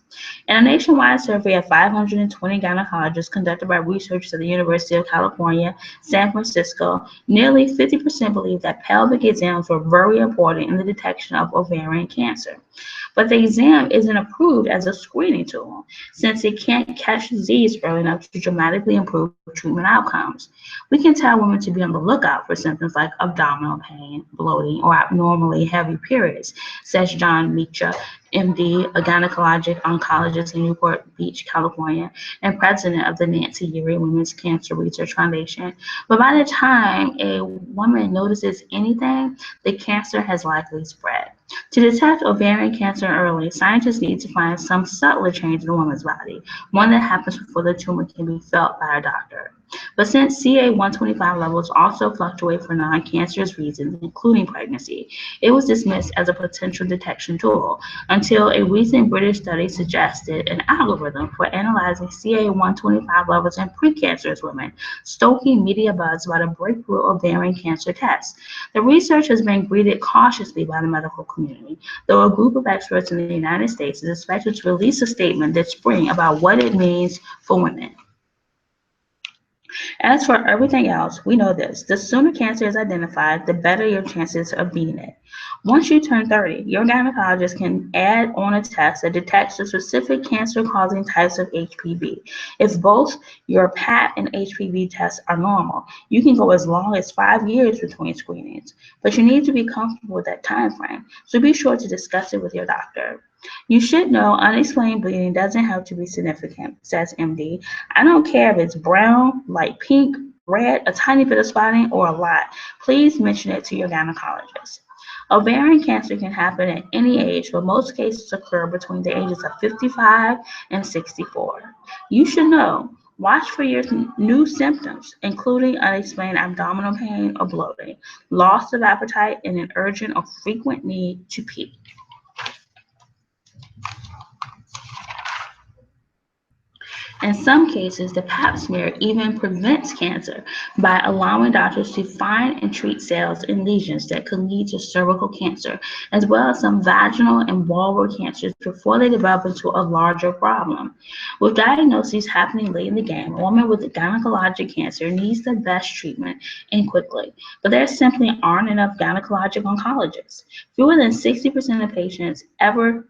In a nationwide survey of 520 gynecologists conducted by researchers at the University of California, San Francisco, nearly 50% believe that pelvic exams were very important in the detection of ovarian cancer. But the exam isn't approved as a screening tool, since it can't catch disease early enough to dramatically improve treatment outcomes. We can tell women to be on the lookout for symptoms like abdominal pain, bloating, or abnormally heavy periods, says John Mecha, MD, a gynecologic oncologist in Newport Beach, California, and president of the Nancy Yeary Women's Cancer Research Foundation. But by the time a woman notices anything, the cancer has likely spread. To detect ovarian cancer early, scientists need to find some subtler change in a woman's body, one that happens before the tumor can be felt by a doctor. But since CA-125 levels also fluctuate for non-cancerous reasons, including pregnancy, it was dismissed as a potential detection tool until a recent British study suggested an algorithm for analyzing CA-125 levels in precancerous women, stoking media buzz about a breakthrough ovarian cancer test. The research has been greeted cautiously by the medical community, though a group of experts in the United States is expected to release a statement this spring about what it means for women. As for everything else, we know this. The sooner cancer is identified, the better your chances of beating it. Once you turn 30, your gynecologist can add on a test that detects the specific cancer-causing types of HPV. If both your PAP and HPV tests are normal, you can go as long as 5 years between screenings. But you need to be comfortable with that time frame, so be sure to discuss it with your doctor. You should know unexplained bleeding doesn't have to be significant, says MD. I don't care if it's brown, light pink, red, a tiny bit of spotting, or a lot. Please mention it to your gynecologist. Ovarian cancer can happen at any age, but most cases occur between the ages of 55 and 64. You should know. Watch for your new symptoms, including unexplained abdominal pain or bloating, loss of appetite, and an urgent or frequent need to pee. In some cases, the pap smear even prevents cancer by allowing doctors to find and treat cells and lesions that could lead to cervical cancer, as well as some vaginal and vulvar cancers before they develop into a larger problem. With diagnoses happening late in the game, a woman with gynecologic cancer needs the best treatment and quickly, but there simply aren't enough gynecologic oncologists. Fewer than 60% of patients ever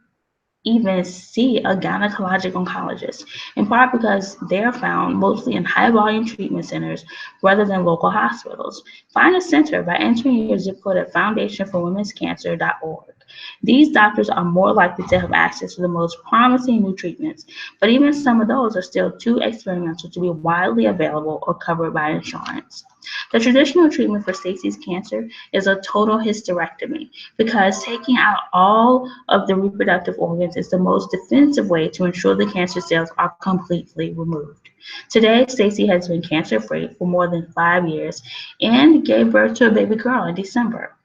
even see a gynecologic oncologist, in part because they are found mostly in high volume treatment centers rather than local hospitals. Find a center by entering your zip code at foundationforwomenscancer.org. These doctors are more likely to have access to the most promising new treatments, but even some of those are still too experimental to be widely available or covered by insurance. The traditional treatment for Stacy's cancer is a total hysterectomy because taking out all of the reproductive organs is the most definitive way to ensure the cancer cells are completely removed. Today, Stacy has been cancer free for more than 5 years and gave birth to a baby girl in December.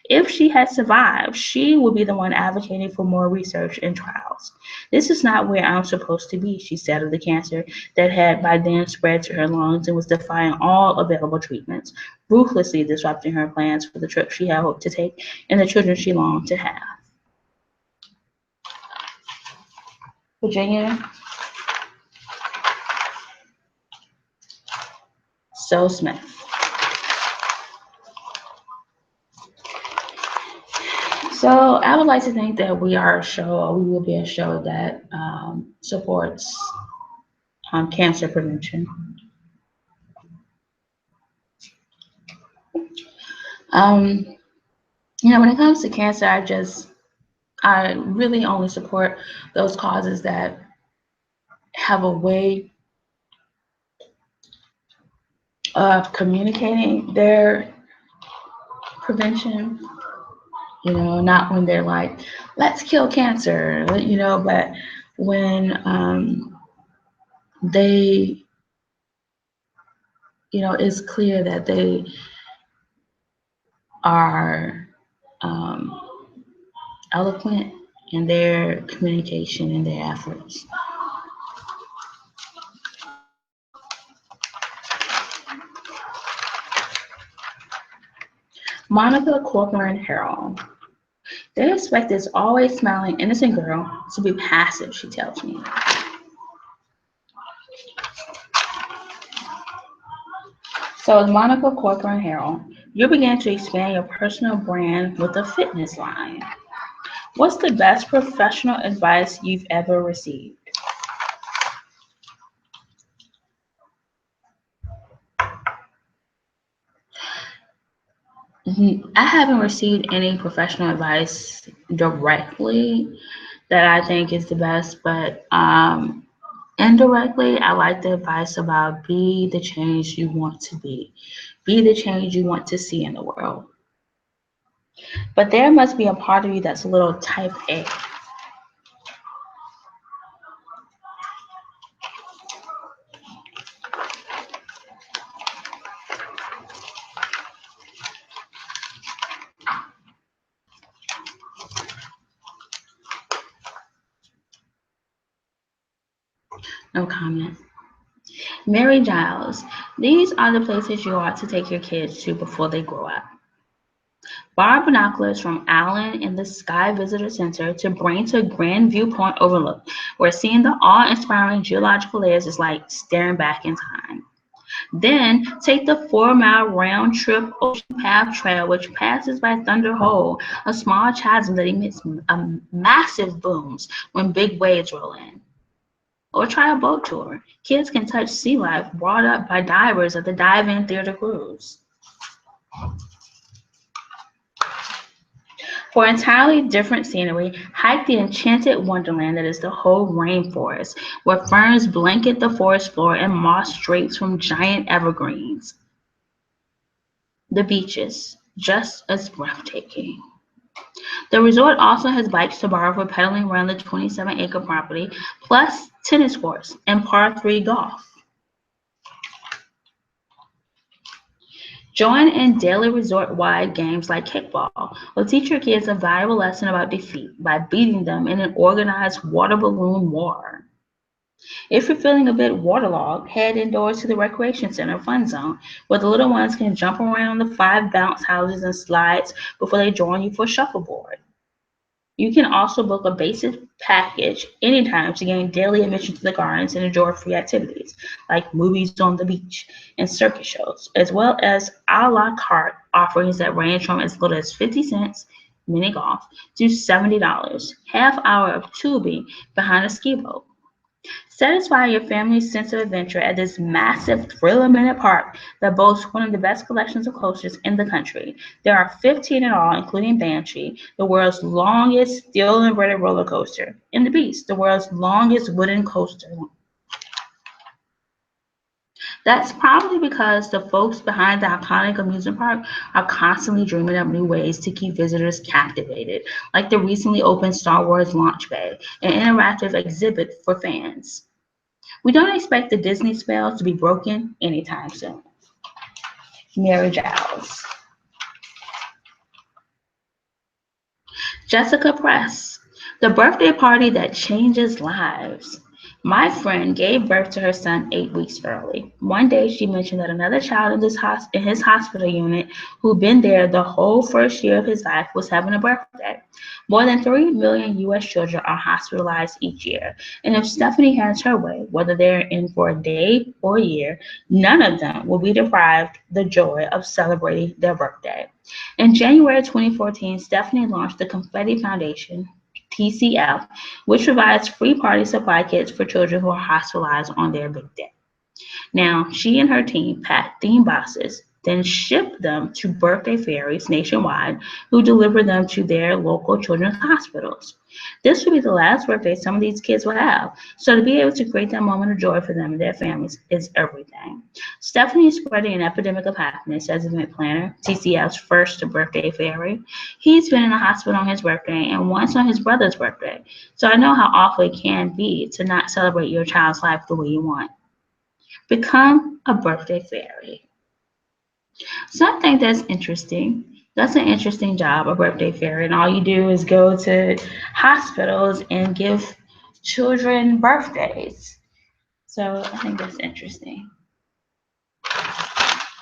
If she had survived, she would be the one advocating for more research and trials. This is not where I'm supposed to be, she said of the cancer that had by then spread to her lungs and was defying all available treatments, ruthlessly disrupting her plans for the trip she had hoped to take and the children she longed to have. Virginia Smith. So I would like to think that we are a show, or we will be a show that supports cancer prevention. Um, when it comes to cancer, I really only support those causes that have a way of communicating their prevention, not when they're like, let's kill cancer, but when they, it's clear that they are um, eloquent in their communication and their efforts. Monica Corcoran Harrell. They expect this always smiling, innocent girl to be passive, she tells me. So as Monica Corcoran Harrell, you began to expand your personal brand with a fitness line. What's the best professional advice you've ever received? I haven't received any professional advice directly that I think is the best, but indirectly, I like the advice about be the change you want to be the change you want to see in the world. But there must be a part of you that's a little type A. No comment. Mary Giles, these are the places you ought to take your kids to before they grow up. Borrow binoculars from Allen in the Sky Visitor Center to bring to Grand Viewpoint Overlook, where seeing the awe-inspiring geological layers is like staring back in time. Then take the 4-mile round-trip Ocean Path Trail, which passes by Thunder Hole, a small chasm that emits massive booms when big waves roll in. Or try a boat tour. Kids can touch sea life brought up by divers at the Dive-In Theater Cruise. For entirely different scenery, hike the enchanted wonderland that is the whole rainforest, where ferns blanket the forest floor and moss drapes from giant evergreens. The beaches, just as breathtaking. The resort also has bikes to borrow for pedaling around the 27-acre property, plus tennis courts and par 3 golf. Join in daily resort-wide games like kickball will teach your kids a valuable lesson about defeat by beating them in an organized water balloon war. If you're feeling a bit waterlogged, head indoors to the Recreation Center Fun Zone, where the little ones can jump around the 5 bounce houses and slides before they join you for shuffleboard. You can also book a basic package anytime to gain daily admission to the gardens and enjoy free activities like movies on the beach and circus shows, as well as a la carte offerings that range from as little as 50 cents mini golf to $70, half hour of tubing behind a ski boat.
Satisfy your family's sense of adventure at this massive thriller-minute park that boasts one of the best collections of coasters in the country. There are 15 in all, including Banshee, the world's longest steel-inverted roller coaster, and the Beast, the world's longest wooden coaster. That's probably because the folks behind the iconic amusement park are constantly dreaming up new ways to keep visitors captivated, like the recently opened Star Wars Launch Bay, an interactive exhibit for fans. We don't expect the Disney spell to be broken anytime soon. Mary Giles. Jessica Press, the birthday party that changes lives. My friend gave birth to her son 8 weeks early. One day she mentioned that another child in his hospital unit who'd been there the whole first year of his life was having a birthday. More than 3 million US children are hospitalized each year. And if Stephanie has her way, whether they're in for a day or a year, none of them will be deprived the joy of celebrating their birthday. In January 2014, Stephanie launched the Confetti Foundation, TCF, which provides free party supply kits for children who are hospitalized on their big day. Now, she and her team pack theme boxes, then ship them to birthday fairies nationwide who deliver them to their local children's hospitals. This will be the last birthday some of these kids will have, so to be able to create that moment of joy for them and their families is everything. Stephanie is spreading an epidemic of happiness as event planner, TCF's first birthday fairy. He's been in the hospital on his birthday and once on his brother's birthday, so I know how awful it can be to not celebrate your child's life the way you want. Become a birthday fairy. So I think that's interesting. That's an interesting job, a birthday fairy. And all you do is go to hospitals and give children birthdays. So I think that's interesting.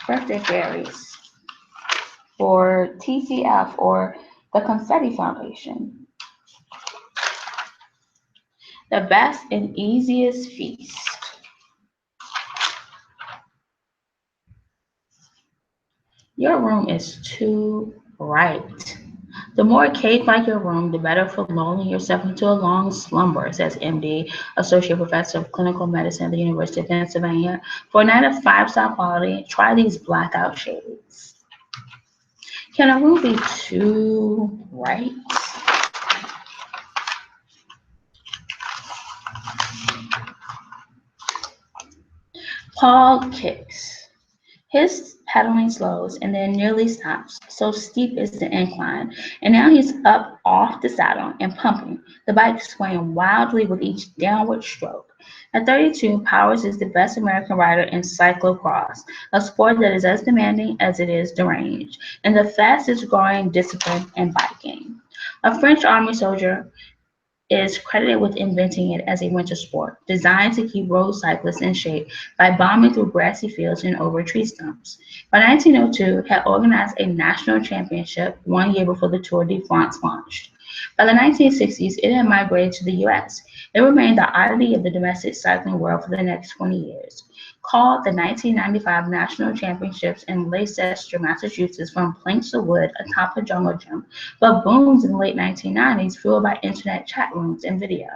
Birthday fairies for TCF or the Confetti Foundation. The best and easiest feast. Your room is too bright. The more cave-like your room, the better for lulling yourself into a long slumber, says MD, Associate Professor of Clinical Medicine at the University of Pennsylvania. For a night of five-star quality, try these blackout shades. Can a room be too bright? Paul kicks. His pedaling slows and then nearly stops, so steep is the incline, and now he's up off the saddle and pumping, the bike swaying wildly with each downward stroke. At 32, Powers is the best American rider in cyclocross, a sport that is as demanding as it is deranged, and the fastest growing discipline in biking. A French army soldier is credited with inventing it as a winter sport, designed to keep road cyclists in shape by bombing through grassy fields and over tree stumps. By 1902, had organized a national championship 1 year before the Tour de France launched. By the 1960s, it had migrated to the US. It remained the oddity of the domestic cycling world for the next 20 years. Called the 1995 National Championships in Leicester, Massachusetts, from planks of wood atop a jungle gym, but booms in the late 1990s fueled by internet chat rooms and video.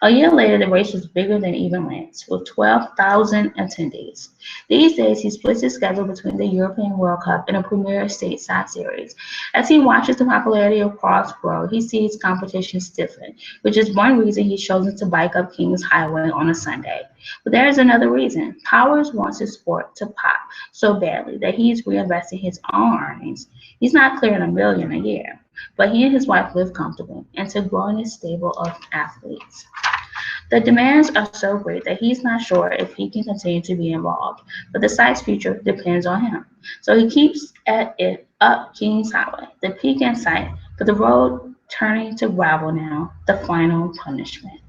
A year later, the race was bigger than even Lance, with 12,000 attendees. These days, he splits his schedule between the European World Cup and a premier stateside series. As he watches the popularity of cross grow, he sees competition stiffen, which is one reason he's chosen to bike up Kings Highway on a Sunday. But there is another reason. Powers wants his sport to pop so badly that he's reinvesting his own earnings. He's not clearing $1 million a year, but he and his wife live comfortably and to growing a stable of athletes. The demands are so great that he's not sure if he can continue to be involved, but the site's future depends on him. So he keeps at it up Kings Highway, the peak in sight, but the road turning to gravel now, the final punishment.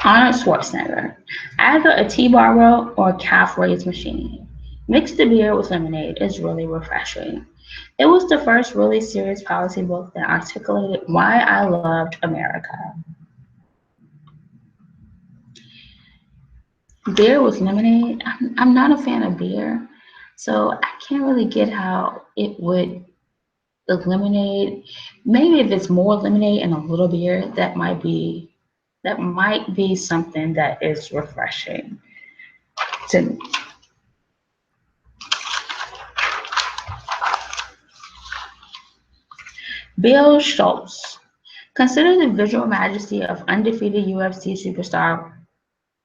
Arnold Schwarzenegger, either a T-bar row or a calf raised machine. Mix the beer with lemonade is really refreshing. It was the first really serious policy book that articulated why I loved America. Beer with lemonade. I'm not a fan of beer, so I can't really get how it would eliminate. Maybe if it's more lemonade and a little beer, that might be something that is refreshing to me. Bill Schultz. Consider the visual majesty of undefeated UFC superstar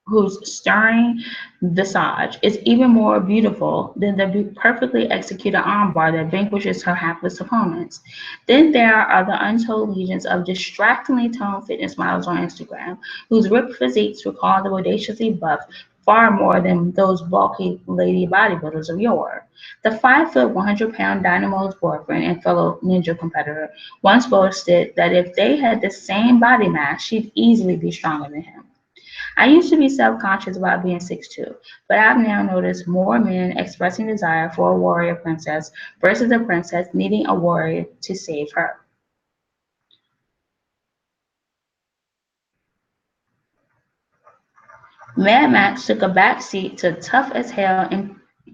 whose stirring visage is even more beautiful than the perfectly executed armbar that vanquishes her hapless opponents. Then there are the untold legions of distractingly toned fitness models on Instagram, whose ripped physiques recall the audaciously buff far more than those bulky lady bodybuilders of yore. The 5 foot, 100-pound Dynamo's boyfriend and fellow ninja competitor once boasted that if they had the same body mass, she'd easily be stronger than him. I used to be self-conscious about being 6'2", but I've now noticed more men expressing desire for a warrior princess versus a princess needing a warrior to save her. Mad Max took a back seat to tough as hell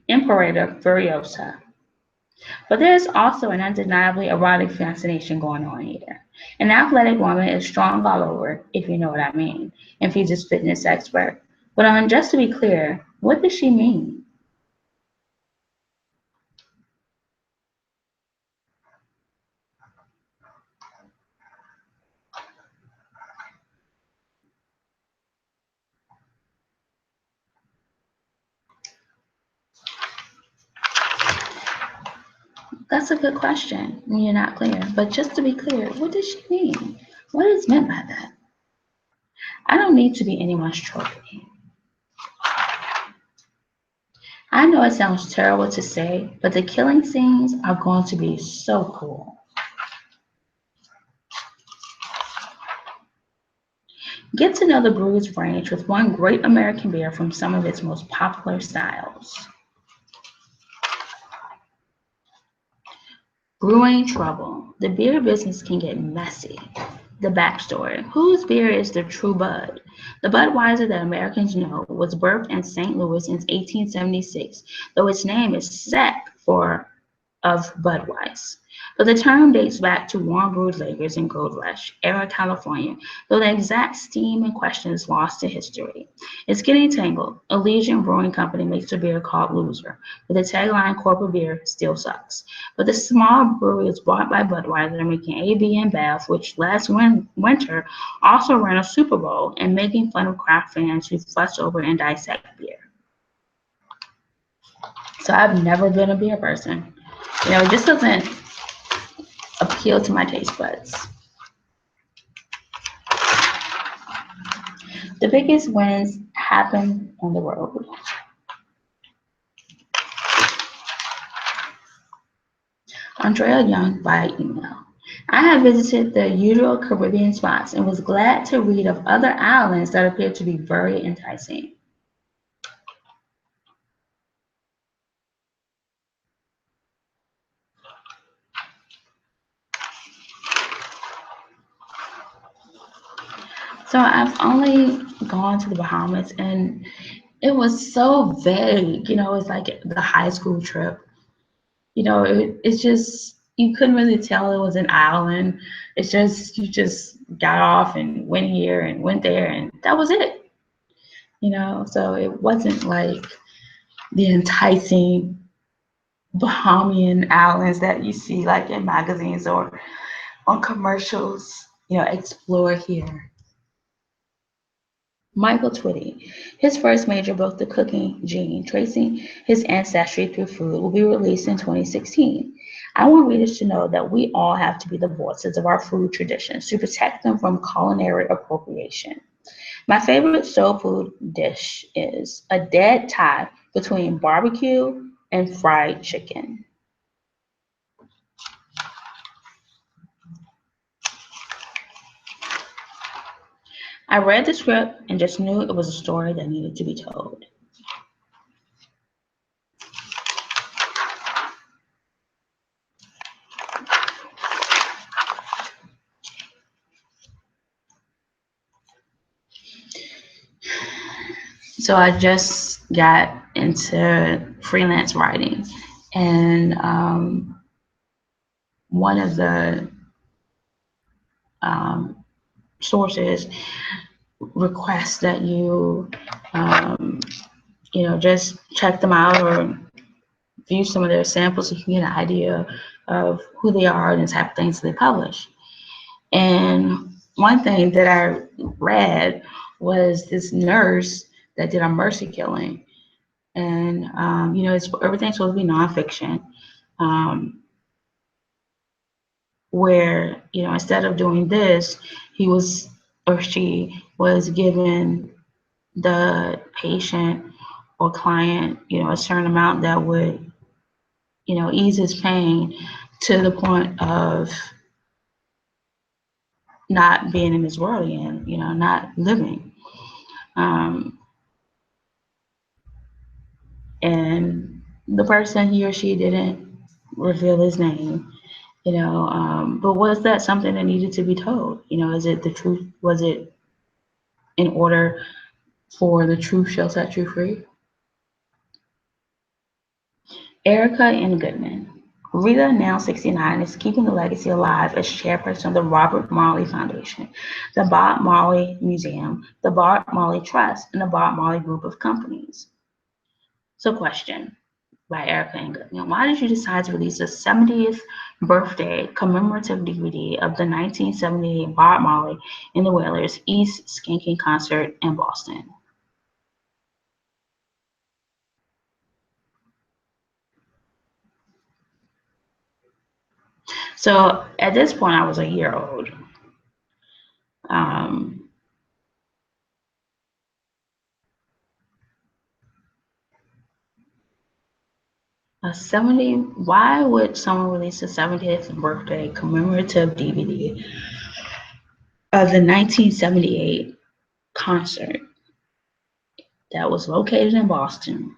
Imperator Furiosa. But there's also an undeniably erotic fascination going on here. An athletic woman is strong all over, if you know what I mean, and she's a fitness expert. But just to be clear, what does she mean? That's a good question when you're not clear. But just to be clear, what does she mean? What is meant by that? I don't need to be anyone's trophy. I know it sounds terrible to say, but the killing scenes are going to be so cool. Get to know the brew's range with one great American beer from some of its most popular styles. Brewing trouble. The beer business can get messy. The backstory. Whose beer is the true Bud? The Budweiser that Americans know was birthed in St. Louis in 1876, though its name is Sec for of Budweiser. But the term dates back to warm brewed lagers in Gold Rush era California, though the exact steam in question is lost to history. It's getting tangled. Elysian Brewing Company makes a beer called Loser, but the tagline corporate beer still sucks. But the small brewery is bought by Budweiser, making AB InBev, which last winter also ran a Super Bowl and making fun of craft fans who fuss over and dissect beer. So I've never been a beer person. It just doesn't appeal to my taste buds. The biggest wins happen on the road. Andrea Young by email. I have visited the usual Caribbean spots and was glad to read of other islands that appear to be very enticing. So I've only gone to the Bahamas and it was so vague. It's like the high school trip. It's just you couldn't really tell it was an island. It's just you just got off and went here and went there and that was it. So it wasn't like the enticing Bahamian islands that you see like in magazines or on commercials. Explore here. Michael Twitty. His first major book, The Cooking Gene, Tracing His Ancestry Through Food, will be released in 2016. I want readers to know that we all have to be the voices of our food traditions to protect them from culinary appropriation. My favorite soul food dish is a dead tie between barbecue and fried chicken. I read the script and just knew it was a story that needed to be told.
So I just got into freelance writing, and one of the um, sources requests that um, just check them out or view some of their samples so you can get an idea of who they are and the type of things they publish. And one thing that I read was this nurse that did a mercy killing. And, it's everything's supposed to be nonfiction, um, where, instead of doing this, he was or she was given the patient or client, a certain amount that would, ease his pain to the point of not being in this world again, not living. Um, and the person, he or she, didn't reveal his name, but was that something that needed to be told? Is it the truth? Was it in order for the truth shall set you free? Erica N. Goodman. Rita, now 69, is keeping the legacy alive as chairperson of the Robert Marley Foundation, the Bob Marley Museum, the Bob Marley Trust, and the Bob Marley Group of Companies. So, question by Erica N. Goodman: why did you decide to release the 70th birthday commemorative DVD of the 1978 Bob Marley and the Wailers East Skanking concert in Boston? So at this point, I was a year old. Um, a 70, why would someone release a 70th birthday commemorative DVD of the 1978 concert that was located in Boston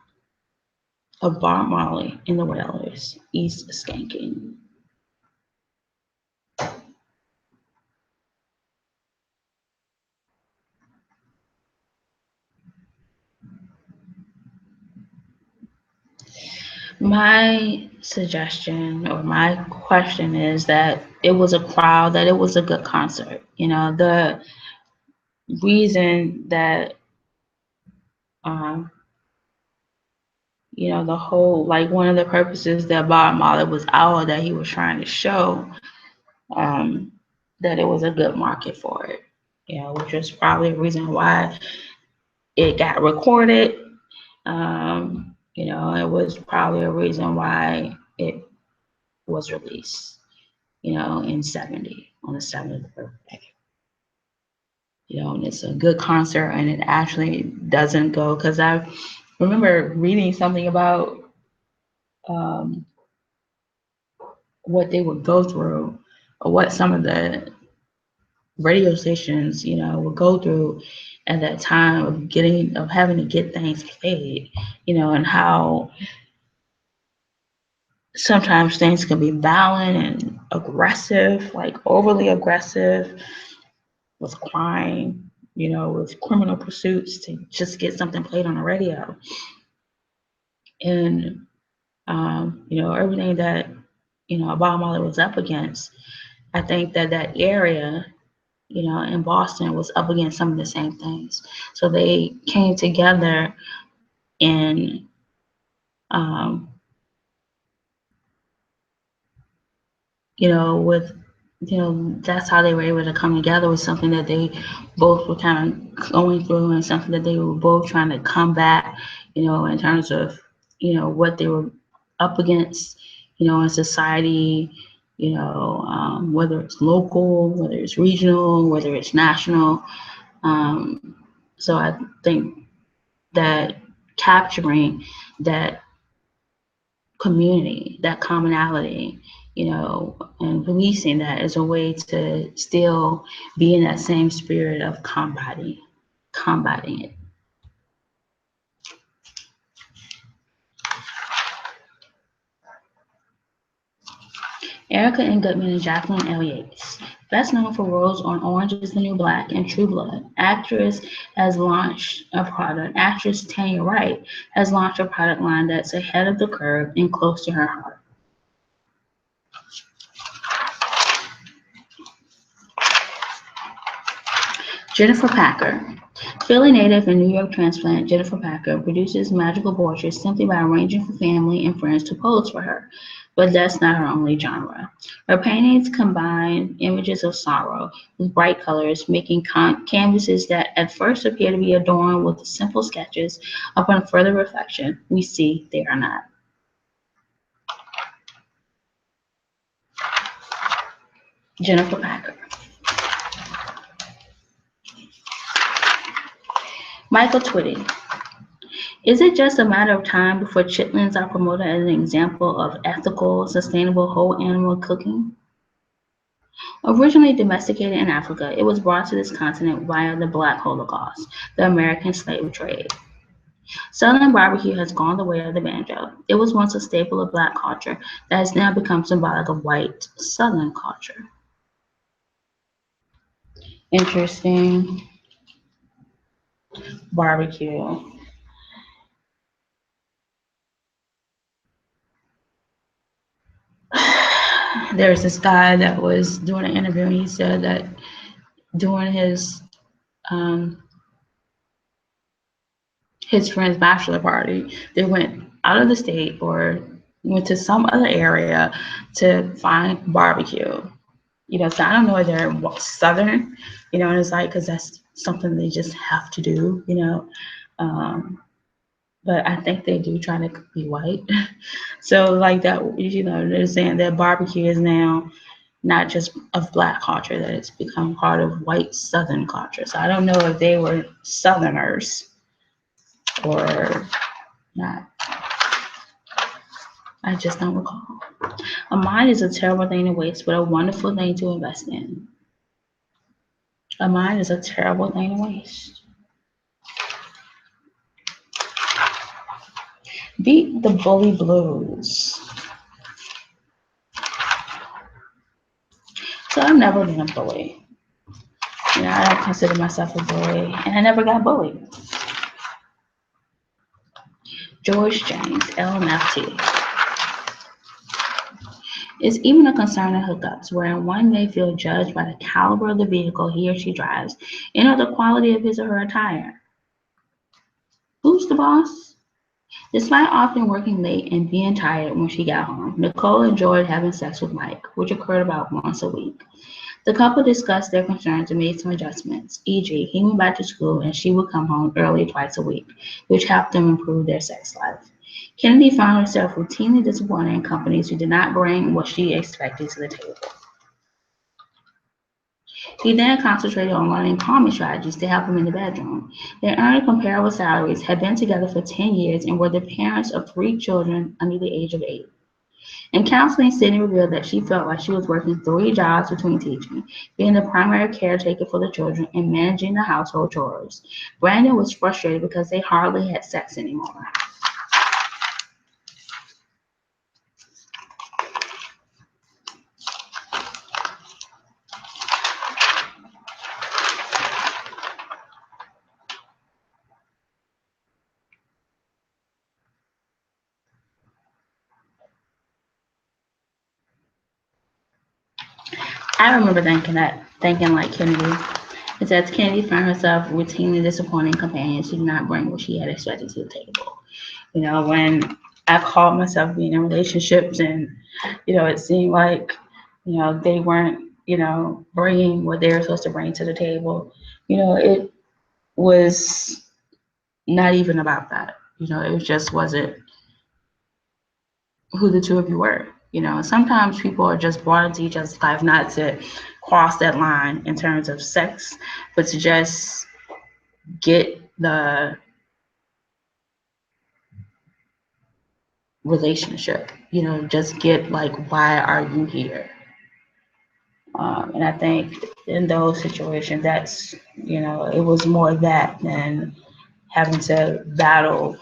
of Bob Marley and the Wailers, East Skanking? My suggestion or my question is that it was a crowd, that it was a good concert. The reason that, um, the whole, like one of the purposes that Bob Marley was out, that he was trying to show, um, that it was a good market for it, which was probably a reason why it got recorded. It was probably a reason why it was released, in 70, on the 70th birthday. And it's a good concert, and it actually doesn't go, because I remember reading something about um, what they would go through, or what some of the radio stations, would go through at that time of having to get things played, and how sometimes things can be violent and aggressive, like overly aggressive, with crime, with criminal pursuits to just get something played on the radio. And, everything that, Bob Marley was up against, I think that that area, in Boston was up against some of the same things. So they came together and, um, with, that's how they were able to come together with something that they both were kind of going through, and something that they were both trying to combat, in terms of, what they were up against, in society, whether it's local, whether it's regional, whether it's national. So I think that capturing that community, that commonality, and releasing that is a way to still be in that same spirit of combating it. Erica N. Goodman and Jacqueline L. Yates.
Best known for roles on Orange is the New Black and True Blood, actress Tanya Wright has launched a product line that's ahead of the curve and close to her heart. Jennifer Packer. Philly native and New York transplant Jennifer Packer produces magical portraits simply by arranging for family and friends to pose for her. But that's not her only genre. Her paintings combine images of sorrow with bright colors, making canvases that at first appear to be adorned with simple sketches. Upon further reflection, we see they are not. Jennifer Packer. Michael Twitty. Is it just a matter of time before chitlins are promoted as an example of ethical, sustainable whole animal cooking? Originally domesticated in Africa, it was brought to this continent via the Black Holocaust, the American slave trade. Southern barbecue has gone the way of the banjo. It was once a staple of Black culture that has now become symbolic of white Southern culture. Interesting. Barbecue. There's this guy that was doing an interview and he said that during um, his friend's bachelor party, they went out of the state or went to some other area to find barbecue. So I don't know if they're Southern, and it's like, because that's something they just have to do. Um, but I think they do try to be white. So like that, they're saying that barbecue is now not just of Black culture, that it's become part of white Southern culture. So I don't know if they were Southerners or not. I just don't recall. A mind is a terrible thing to waste, but a wonderful thing to invest in. A mind is a terrible thing to waste. Beat the bully blues. So I've never been a bully. I don't consider myself a bully, and I never got bullied. George James, LMFT. It's even a concern in hookups, wherein one may feel judged by the caliber of the vehicle he or she drives and or the quality of his or her attire. Who's the boss? Despite often working late and being tired when she got home, Nicole enjoyed having sex with Mike, which occurred about once a week. The couple discussed their concerns and made some adjustments, e.g., he went back to school and she would come home early twice a week, which helped them improve their sex life. Kennedy found herself routinely disappointed in companies who did not bring what she expected to the table. He then concentrated on learning calming strategies to help him in the bedroom. They earned comparable salaries, had been together for 10 years, and were the parents of 3 children under the age of 8. In counseling, Sydney revealed that she felt like she was working 3 jobs between teaching, being the primary caretaker for the children, and managing the household chores. Brandon was frustrated because they hardly had sex anymore. I remember thinking like Kennedy. It says Kennedy found herself routinely disappointing companions who did not bring what she had expected to the table. When I called myself being in relationships and, it seemed like, they weren't, bringing what they were supposed to bring to the table, it was not even about that. It just wasn't who the two of you were. Sometimes people are just brought into each other's life not to cross that line in terms of sex, but to just get the relationship, just get like, why are you here? And I think in those situations, that's, it was more that than having to battle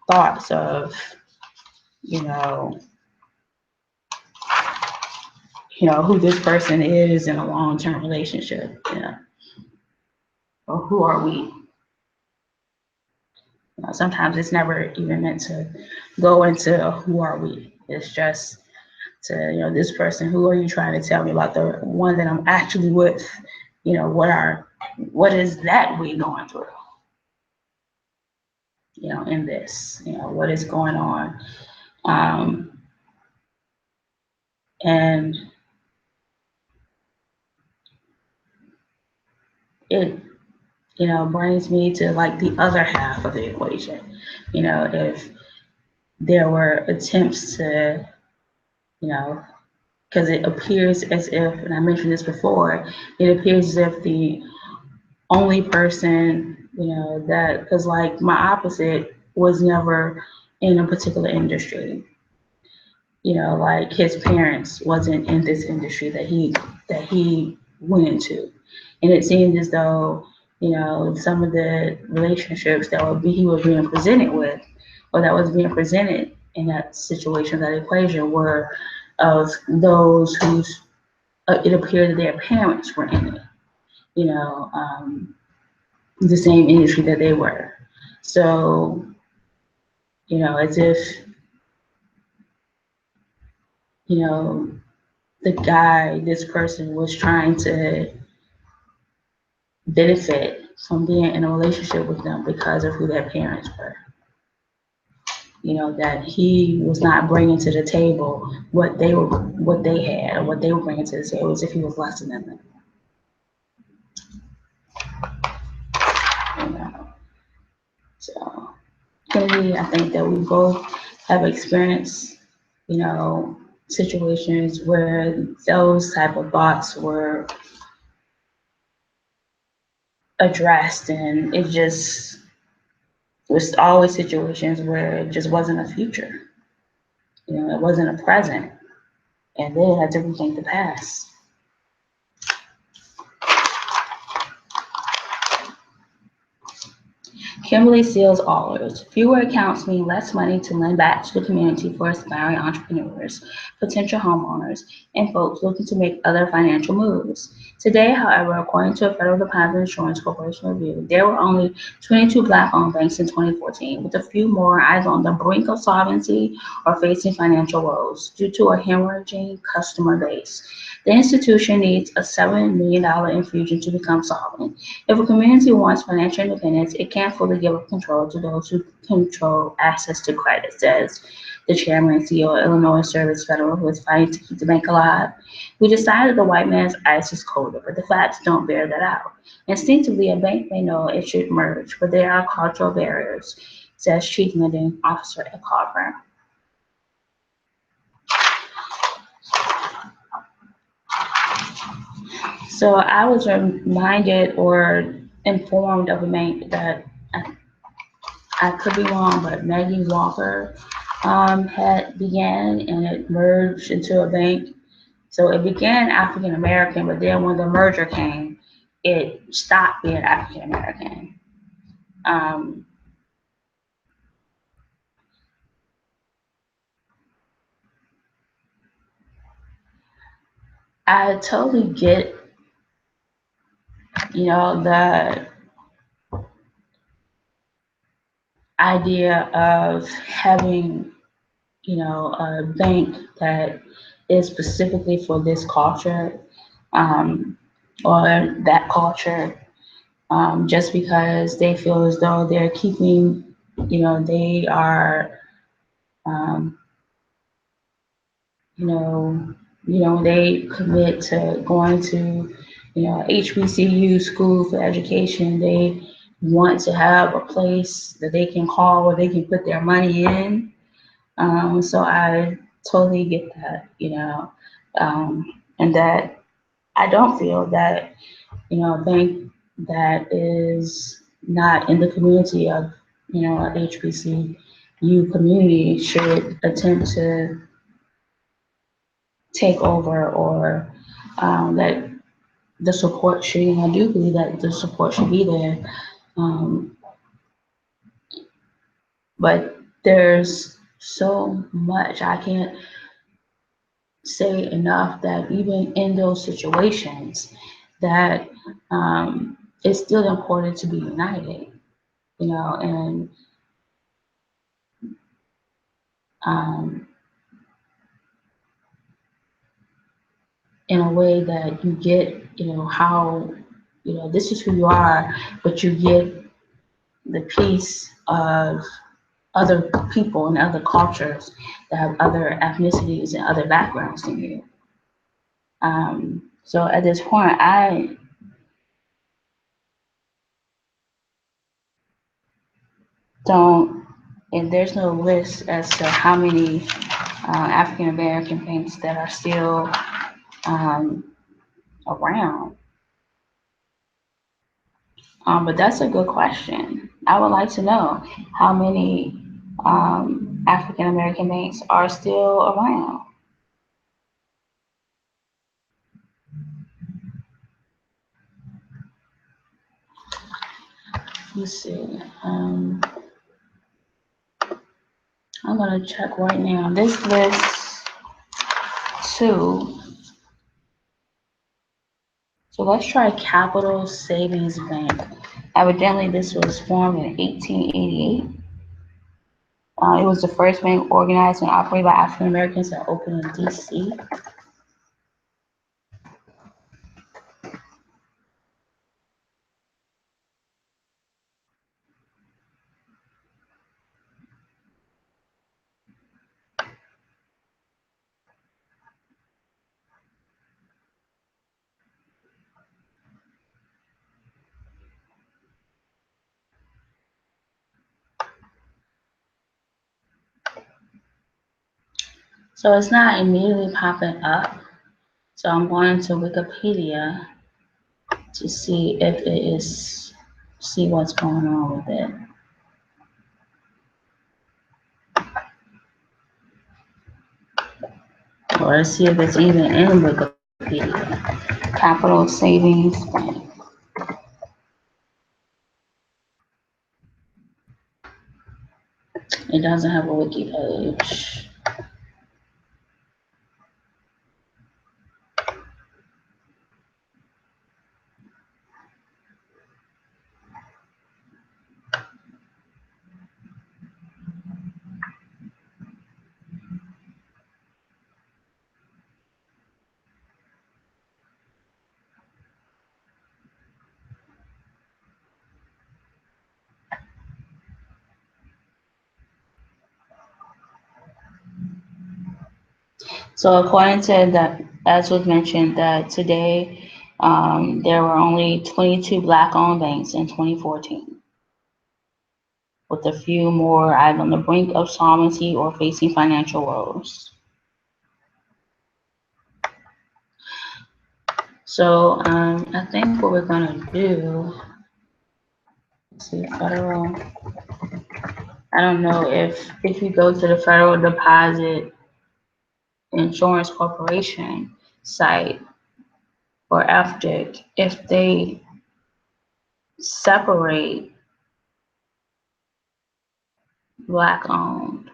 thoughts of,
who this person is in a long-term relationship, or who are we? Sometimes it's never even meant to go into who are we. It's just to, this person, who are you trying to tell me about the one that I'm actually with? What is that we going through, in this, what is going on? Um, and it, brings me to like the other half of the equation. If there were attempts to, you know, because it appears as if, and I mentioned this before, it appears as if the only person, that, because like my opposite was never in a particular industry. Like his parents wasn't in this industry that he went into. And it seemed as though, some of the relationships he was being presented with, or that was being presented in that situation, that equation, were of those whose it appeared that their parents were in it, the same industry that they were. So, as if, you know, this person was trying to benefit from being in a relationship with them because of who their parents were. That he was not bringing to the table what they had, or what they were bringing to the table, as if he was less than them. You know. So for me, I think that we both have experienced, situations where those type of thoughts were addressed, and it just was always situations where it just wasn't a future. It wasn't a present, and then it had to rethink the past. Kimberly Seals Allers. Fewer accounts mean less money to lend back to the community for aspiring entrepreneurs, potential homeowners, and folks looking to make other financial moves. Today, however, according to a Federal Deposit Insurance Corporation review, there were only 22 Black-owned banks in 2014, with a few more either on the brink of solvency or facing financial woes due to a hemorrhaging customer base. The institution needs a $7 million infusion to become solvent. If a community wants financial independence, it can't fully give up control to those who control access to credit, says the chairman and CEO of Illinois Service Federal, who is fighting to keep the bank alive. We decided the white man's ice is colder, but the facts don't bear that out. Instinctively, a bank may know it should merge, but there are cultural barriers, says Chief Lending Officer at Carver. So I was reminded or informed of a bank that I could be wrong, but Maggie Walker had began, and it merged into a bank. So it began African American, but then when the merger came, it stopped being African American. Um, I totally get, the idea of having, a bank that is specifically for this culture, um, or that culture, just because they feel as though they're keeping, they are, um, you know, they commit to going to, HBCU school for education. They want to have a place that they can call where they can put their money in. So I totally get that, and that I don't feel that, a bank that is not in the community of, a HBCU community should attempt to take over, or that the support should, I do believe that the support should be there. Um, but there's so much I can't
say enough that even in those situations, that it's still important to be united, and um, in a way that you get, how, this is who you are, but you get the piece of other people and other cultures that have other ethnicities and other backgrounds than you. So at this point, I don't, and there's no list as to how many African American banks that are still um, around. But that's a good question. I would like to know how many African American banks are still around. Let's see. I'm gonna check right now. This list too. So let's try Capital Savings Bank. Evidently, this was formed in 1888. It was the first bank organized and operated by African Americans that opened in D.C. So it's not immediately popping up. So I'm going to Wikipedia to see if it is, see what's going on with it, or see if it's even in Wikipedia. Capital Savings Bank. It doesn't have a wiki page. So according to that, as was mentioned, that today there were only 22 black-owned banks in 2014, with a few more either on the brink of solvency or facing financial woes. So I think what we're gonna do, let's see, federal. I don't know if you go to the Federal Deposit Insurance Corporation site or FDIC, if they separate black owned.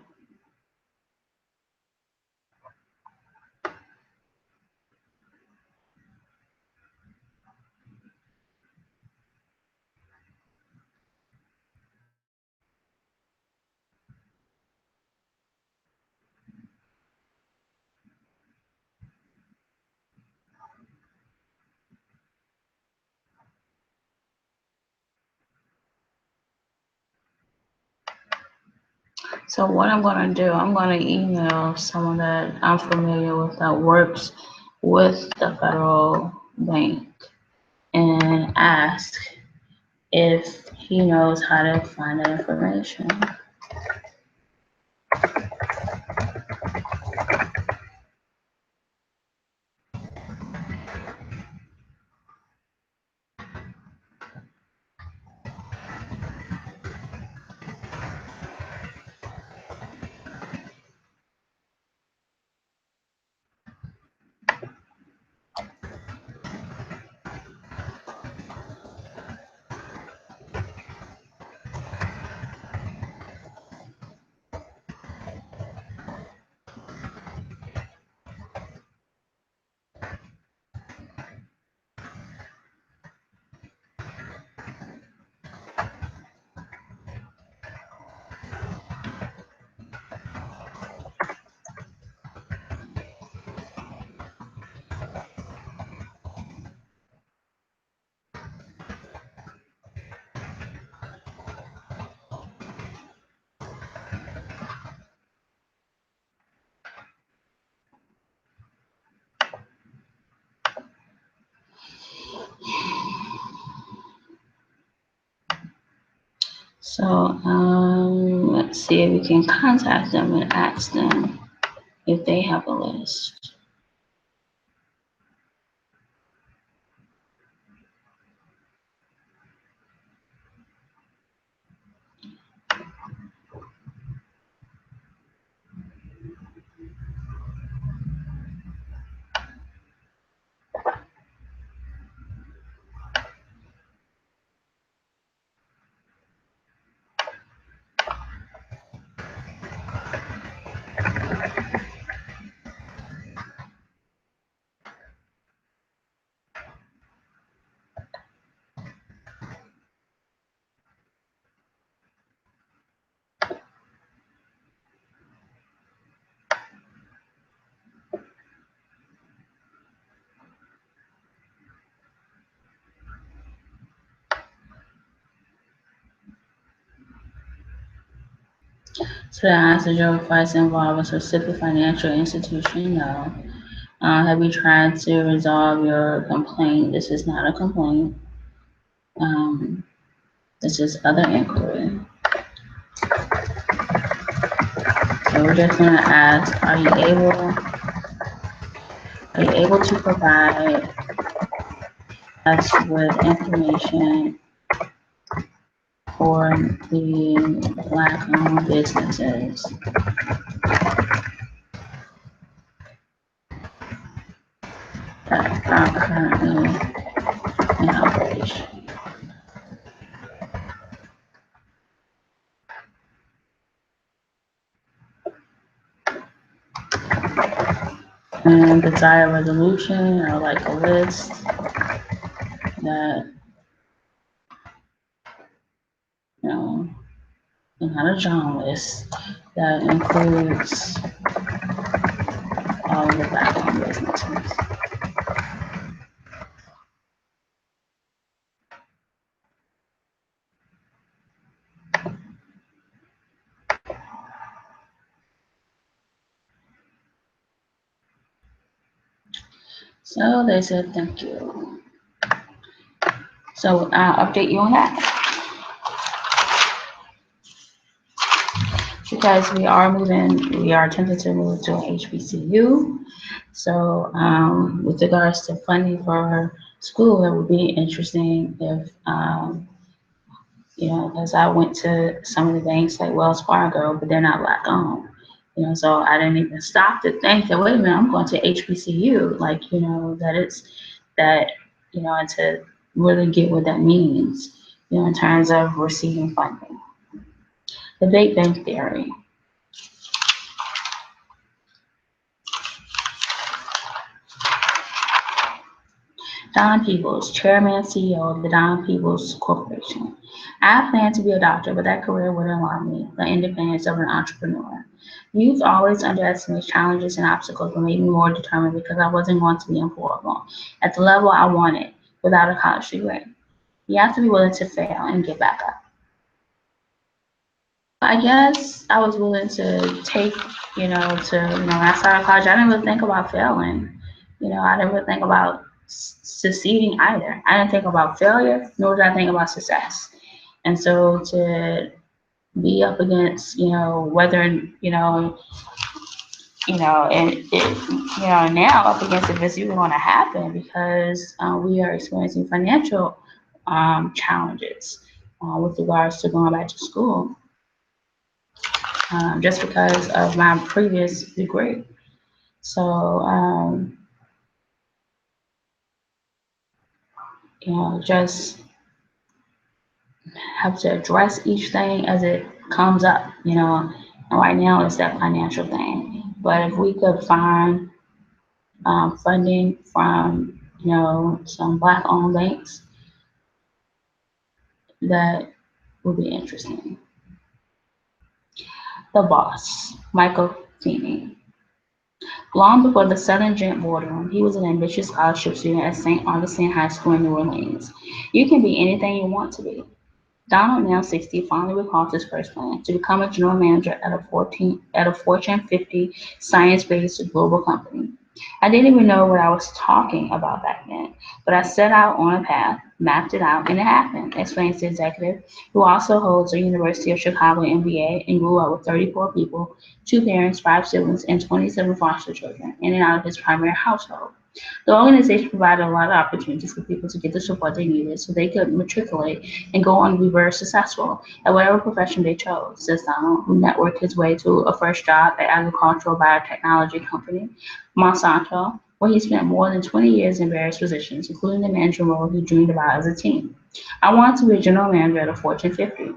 So what I'm gonna do, I'm gonna email someone that I'm familiar with that works with the federal bank and ask if he knows how to find that information. So let's see if we can contact them and ask them if they have a list. So the answer, your advice involve a specific financial institution? No. Have you tried to resolve your complaint? This is not a complaint. Um, this is other inquiry. So we're just gonna ask, are you able to provide us with information for the Black-owned businesses that are currently in operation? And desire resolution or like a list that, you know, not a John list that includes all of the Black-owned businesses. So they said thank you. So I'll update you on that because we are attempting to move to an HBCU. So with regards to funding for school, it would be interesting if you know, because I went to some of the banks like Wells Fargo, but they're not Black owned. You know, so I didn't even stop to think that, wait a minute, I'm going to HBCU. Like, you know, that it's that, you know, and to really get what that means, you know, in terms of receiving funding. The Big Bang Theory. Don Peebles, Chairman and CEO of the Don Peebles Corporation. I plan to be a doctor, but that career wouldn't allow me the independence of an entrepreneur. Youth always underestimates challenges and obstacles, but made me more determined because I wasn't going to be employable at the level I wanted without a college degree. You have to be willing to fail and get back up. I guess I was willing to take, when I started college, I didn't really think about failing. You know, I didn't really think about succeeding either. I didn't think about failure, nor did I think about success. And so to be up against, whether, and now up against if it's even going to happen because we are experiencing financial challenges with regards to going back to school just because of my previous degree. So, just have to address each thing as it comes up, And right now it's that financial thing. But if we could find funding from, some Black-owned banks, that would be interesting. The Boss, Michael Feeney. Long before the Southern Gent boardroom, he was an ambitious scholarship student at St. Augustine High School in New Orleans. You can be anything you want to be. Donald, now 60, finally recalls his first plan to become a general manager at a Fortune 50 science-based global company. I didn't even know what I was talking about back then, but I set out on a path, mapped it out, and it happened, explains the executive, who also holds a University of Chicago MBA and grew up with 34 people, two parents, five siblings, and 27 foster children, in and out of his primary household. The organization provided a lot of opportunities for people to get the support they needed so they could matriculate and go on to be very successful at whatever profession they chose, says Donald, who networked his way to a first job at agricultural biotechnology company, Monsanto, where he spent more than 20 years in various positions, including the management role he dreamed about as a teen. I wanted to be a general manager at a Fortune 50.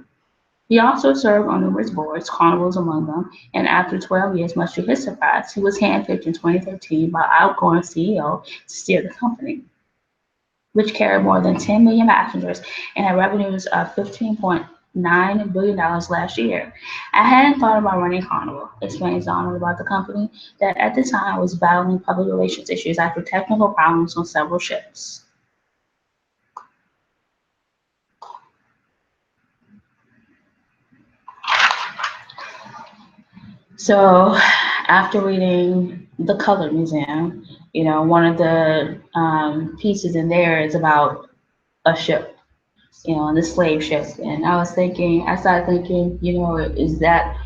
He also served on numerous boards, Carnival's among them, and after 12 years, much to his surprise, he was handpicked in 2013 by outgoing CEO to steer the company, which carried more than 10 million passengers and had revenues of $15.9 billion last year. I hadn't thought about running Carnival, explains Donald about the company that at the time was battling public relations issues after technical problems on several ships. So, after reading The Color Museum, one of the pieces in there is about a ship, the slave ship. And I started thinking, is that,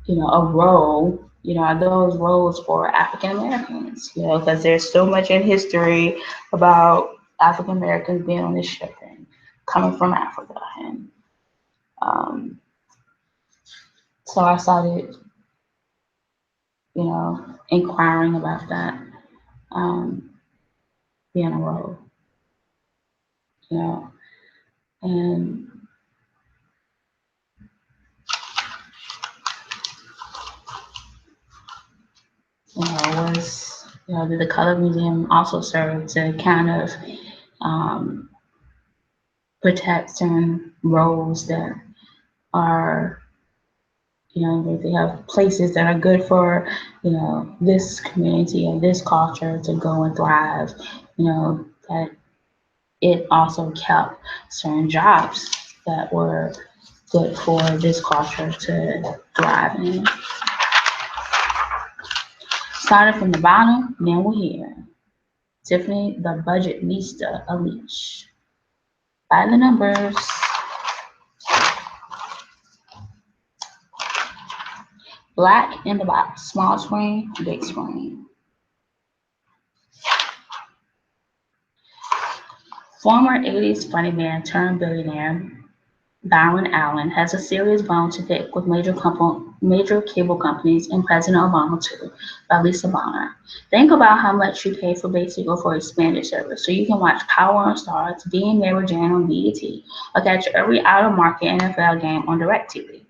a role, are those roles for African Americans, because there's so much in history about African Americans being on this ship and coming from Africa. And um, so I started, inquiring about that. Um, Being a role, you know, and was did the Color Museum also serve to kind of um, protect certain roles that are they have places that are good for this community and this culture to go and thrive, that it also kept certain jobs that were good for this culture to thrive in. Starting from the bottom, now we're here. Tiffany, the budget Lista Unleash. By the numbers. Black in the box. Small screen, big screen. Former 80s funny man turned billionaire Byron Allen has a serious bone to pick with major cable companies and President Obama too, by Lisa Bonner. Think about how much you pay for basic or for expanded service so you can watch Power on Stars, Being Mary Jane on BET, or catch every out-of-market NFL game on DirecTV.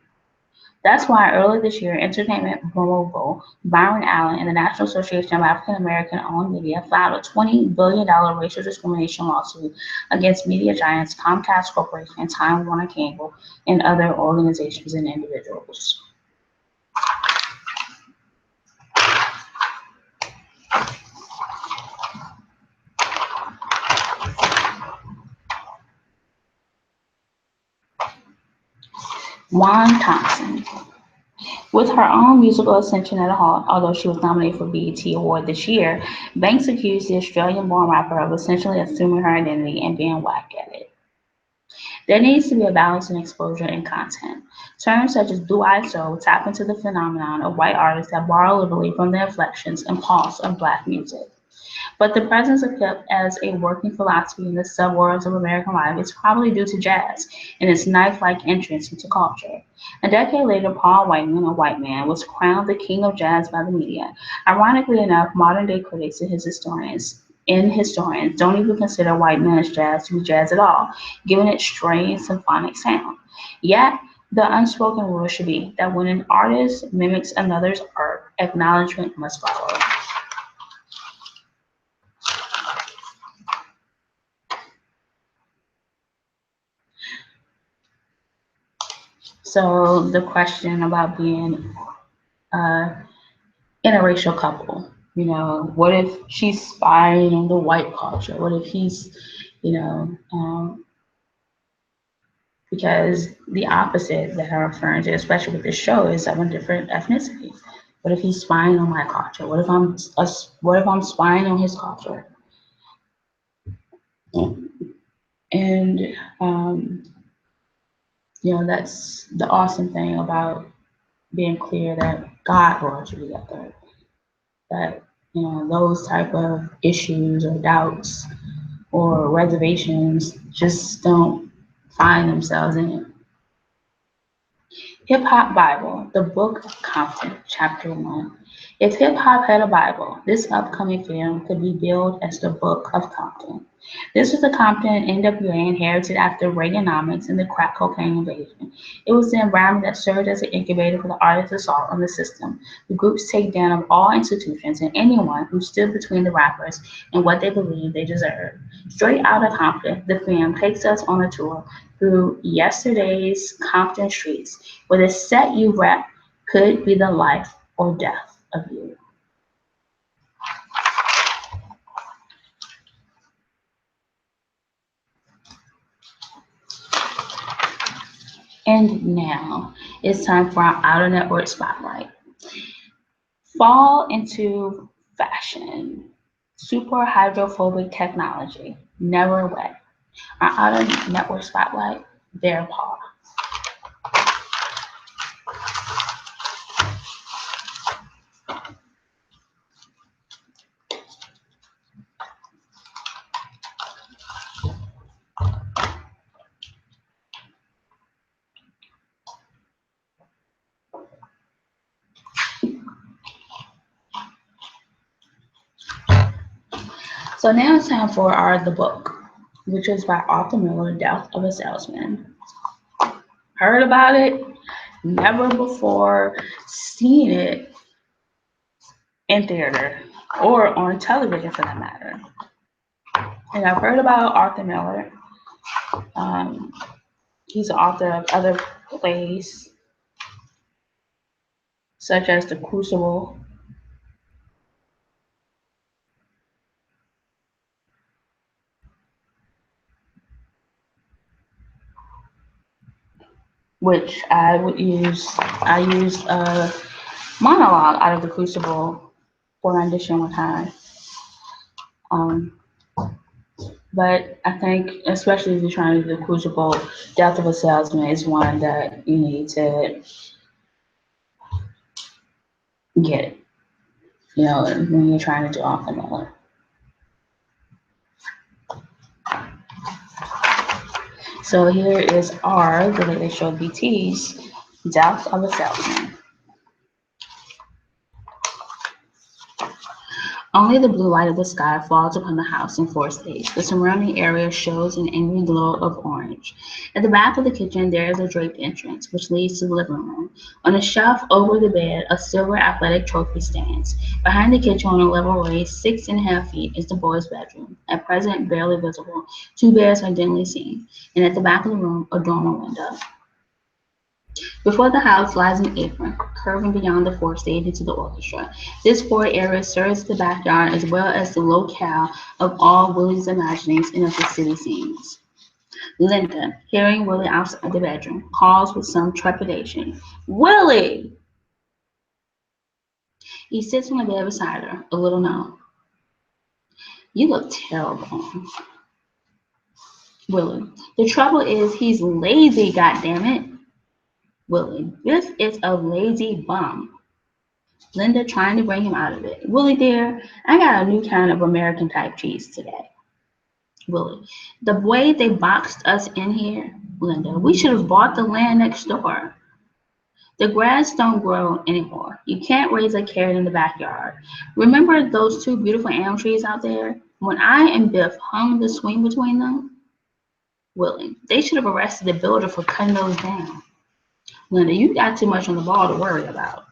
That's why earlier this year, entertainment mogul Byron Allen and the National Association of African American Owned Media filed a $20 billion racial discrimination lawsuit against media giants Comcast Corporation, Time Warner Cable, and other organizations and individuals. Juan Thompson. With her own musical ascension at a halt, although she was nominated for BET Award this year, Banks accused the Australian-born rapper of essentially assuming her identity and being whack at it. There needs to be a balance in exposure and content. Terms such as blue-eyed soul tap into the phenomenon of white artists that borrow liberally from the inflections and pulse of black music. But the presence of hip as a working philosophy in the subworlds of American life is probably due to jazz and its knife-like entrance into culture. A decade later, Paul Whiteman, a white man, was crowned the king of jazz by the media. Ironically enough, modern-day critics and historians don't even consider white man's jazz to be jazz at all, given its strange symphonic sound. Yet, the unspoken rule should be that when an artist mimics another's art, acknowledgement must follow. So the question about being uh, interracial couple, what if she's spying on the white culture? What if he's, you know, because the opposite that I'm referring to, especially with this show, is of a different ethnicity. What if he's spying on my culture? What if I'm spying on his culture? And that's the awesome thing about being clear that God brought you together. That those type of issues or doubts or reservations just don't find themselves in it. Hip Hop Bible, the Book of Compton, Chapter 1. If hip hop had a Bible, this upcoming film could be billed as the Book of Compton. This was the Compton NWA inherited after Reaganomics and the crack cocaine invasion. It was the environment that served as an incubator for the artist assault on the system, the group's takedown of all institutions and anyone who stood between the rappers and what they believed they deserved. Straight out of Compton, the film takes us on a tour through yesterday's Compton streets, where the set you rep could be the life or death of you. And now it's time for our outer network spotlight. Fall into fashion. Super hydrophobic technology. Never wet. Our outer network spotlight, their paw. So now it's time for the book, which is by Arthur Miller, Death of a Salesman. Heard about it, never before seen it in theater or on television for that matter. And I've heard about Arthur Miller. He's the author of other plays, such as The Crucible, which I used a monologue out of The Crucible for rendition one time. But I think, especially if you're trying to do The Crucible, Death of a Salesman is one that you need to get, when you're trying to do Arthur Miller. So here is the latest show BT's Death of a Salesman. Only the blue light of the sky falls upon the house in 4 states. The surrounding area shows an angry glow of orange. At the back of the kitchen, there is a draped entrance, which leads to the living room. On a shelf over the bed, a silver athletic trophy stands. Behind the kitchen, on a level raised 6.5 feet, is the boys' bedroom, at present barely visible. 2 beds are dimly seen, and at the back of the room, a dormer window. Before the house lies an apron, curving beyond the forestage into the orchestra. This forward area serves the backyard as well as the locale of all Willie's imaginings and of the city scenes. Linda, hearing Willie outside the bedroom, calls with some trepidation, "Willie!" He sits on the bed beside her, a little numb. "You look terrible." Willie, "The trouble is he's lazy, goddammit." Willie, "This is a lazy bum." Linda, trying to bring him out of it. "Willie dear, I got a new kind of American type cheese today." Willie, "The way they boxed us in here." Linda, "We should have bought the land next door." "The grass don't grow anymore. You can't raise a carrot in the backyard. Remember those 2 beautiful elm trees out there? When I and Biff hung the swing between them?" Willie, "They should have arrested the builder for cutting those down." Linda, "You got too much on the ball to worry about.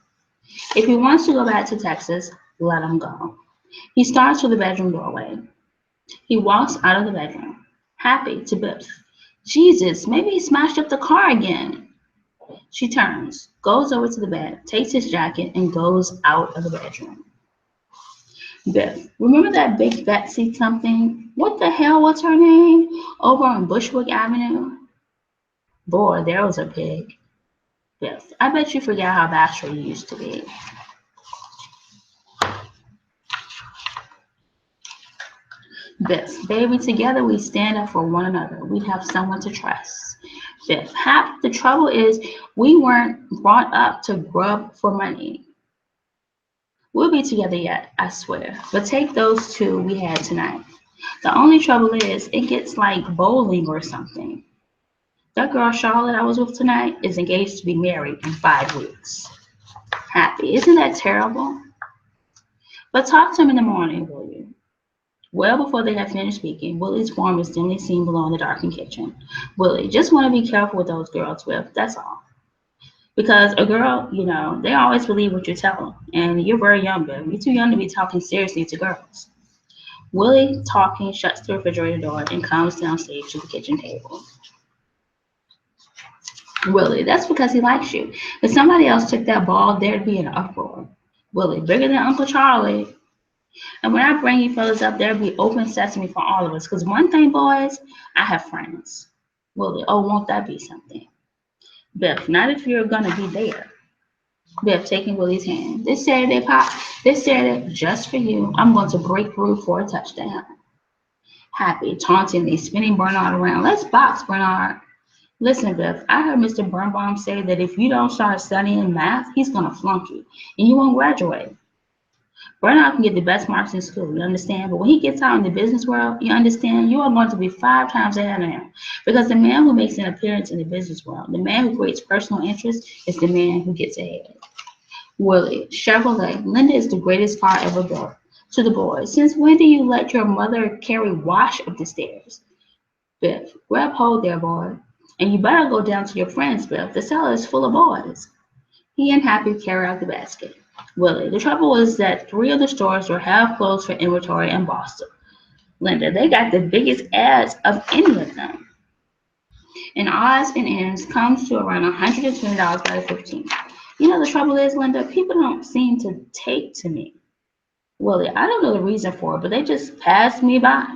If he wants to go back to Texas, let him go." He starts for the bedroom doorway. He walks out of the bedroom, happy to Biff. "Jesus, maybe he smashed up the car again." She turns, goes over to the bed, takes his jacket, and goes out of the bedroom. Biff, "Remember that big Betsy something? What the hell was her name? Over on Bushwick Avenue?" "Boy, there was a pig." Biff, "I bet you forget how bashful you used to be." Fifth, baby, together we stand up for one another. We'd have someone to trust. Fifth, half the trouble is we weren't brought up to grub for money. We'll be together yet, I swear. But take those two we had tonight. The only trouble is it gets like bowling or something. That girl Charlotte I was with tonight is engaged to be married in 5 weeks. Happy. Isn't that terrible? But talk to him in the morning, will you? Well before they had finished speaking, Willie's form is dimly seen below in the darkened kitchen. Willie, just want to be careful with those girls, Whip, that's all. Because a girl, they always believe what you tell them. And you're very young, Bill. You're too young to be talking seriously to girls. Willie, talking, shuts the refrigerator door and comes downstairs to the kitchen table. Willie, that's because he likes you. If somebody else took that ball, there'd be an uproar. Willie, bigger than Uncle Charlie. And when I bring you fellas up, there'll be open sesame for all of us. Because one thing, boys, I have friends. Willie, oh, won't that be something? Biff, not if you're going to be there. Biff, taking Willie's hand. This Saturday, Pop, this Saturday, just for you, I'm going to break through for a touchdown. Happy, tauntingly, spinning Bernard around. Let's box, Bernard. Listen, Biff, I heard Mr. Birnbaum say that if you don't start studying math, he's going to flunk you, and you won't graduate. Bernard can get the best marks in school, you understand? But when he gets out in the business world, you understand, you are going to be 5 times ahead of him. Because the man who makes an appearance in the business world, the man who creates personal interest, is the man who gets ahead. Willie, Chevrolet, Linda is the greatest car ever built. To the boys, since when do you let your mother carry wash up the stairs? Biff, grab hold there, boy. And you better go down to your friends, Biff. The cellar is full of boys. He and Happy carry out the basket. Willie, the trouble was that 3 of the stores were half closed for inventory in Boston. Linda, they got the biggest ads of any of them. And odds and ends comes to around $120 by the 15th. The trouble is, Linda, people don't seem to take to me. Willie, I don't know the reason for it, but they just passed me by.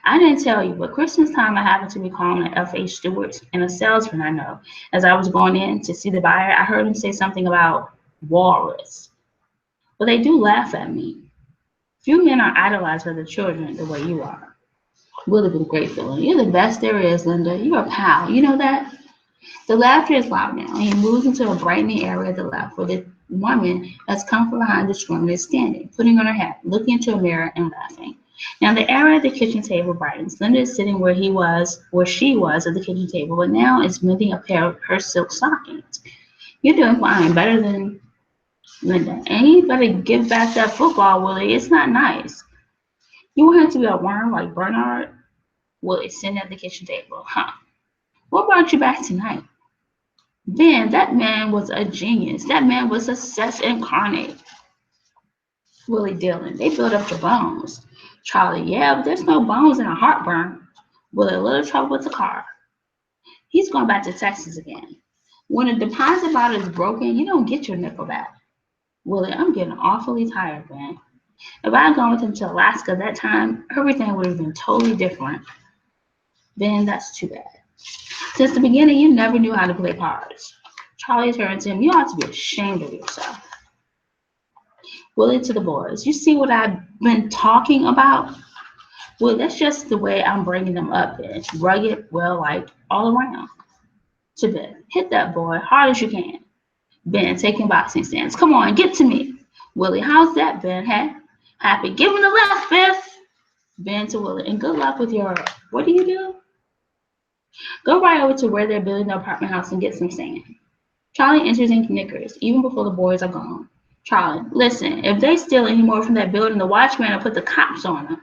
I didn't tell you, but Christmas time I happened to be calling at F.H. Stewart's, and a salesman I know. As I was going in to see the buyer, I heard him say something about walrus. But they do laugh at me. Few men are idolized by the children the way you are. Willie with a great feeling. You're the best there is, Linda. You're a pal. You know that? The laughter is loud now, and he moves into a brightening area at the left where the woman has come from behind the screen and is standing, putting on her hat, looking into a mirror and laughing. Now the area at the kitchen table brightens. Linda is sitting where she was at the kitchen table, but now is mending a pair of her silk stockings. You're doing fine, better than Linda. And you better give back that football, Willie. It's not nice. You want him to be a worm like Bernard? Willie sitting at the kitchen table. Huh. What brought you back tonight? Ben, that man was a genius. That man was success incarnate. Willie Dillon, they built up the bones. Charlie, yeah, but there's no bones in a heartburn. Willie, a little trouble with the car. He's going back to Texas again. When a deposit bottle is broken, you don't get your nickel back. Willie, I'm getting awfully tired, man. If I had gone with him to Alaska that time, everything would have been totally different. Ben, that's too bad. Since the beginning, you never knew how to play cards. Charlie turned to him, you ought to be ashamed of yourself. Willie to the boys, you see what I've been talking about? Well, that's just the way I'm bringing them up, Ben. Rugged, well-liked, all around. To Ben, hit that boy hard as you can. Ben, taking boxing stance. Come on, get to me. Willie, how's that, Ben? Hey? Happy, give him the left, Biff. Ben to Willie, and good luck with your, what do you do? Go right over to where they're building the apartment house and get some sand. Charlie enters in knickers, even before the boys are gone. Charlie, listen, if they steal any more from that building, the watchman will put the cops on them.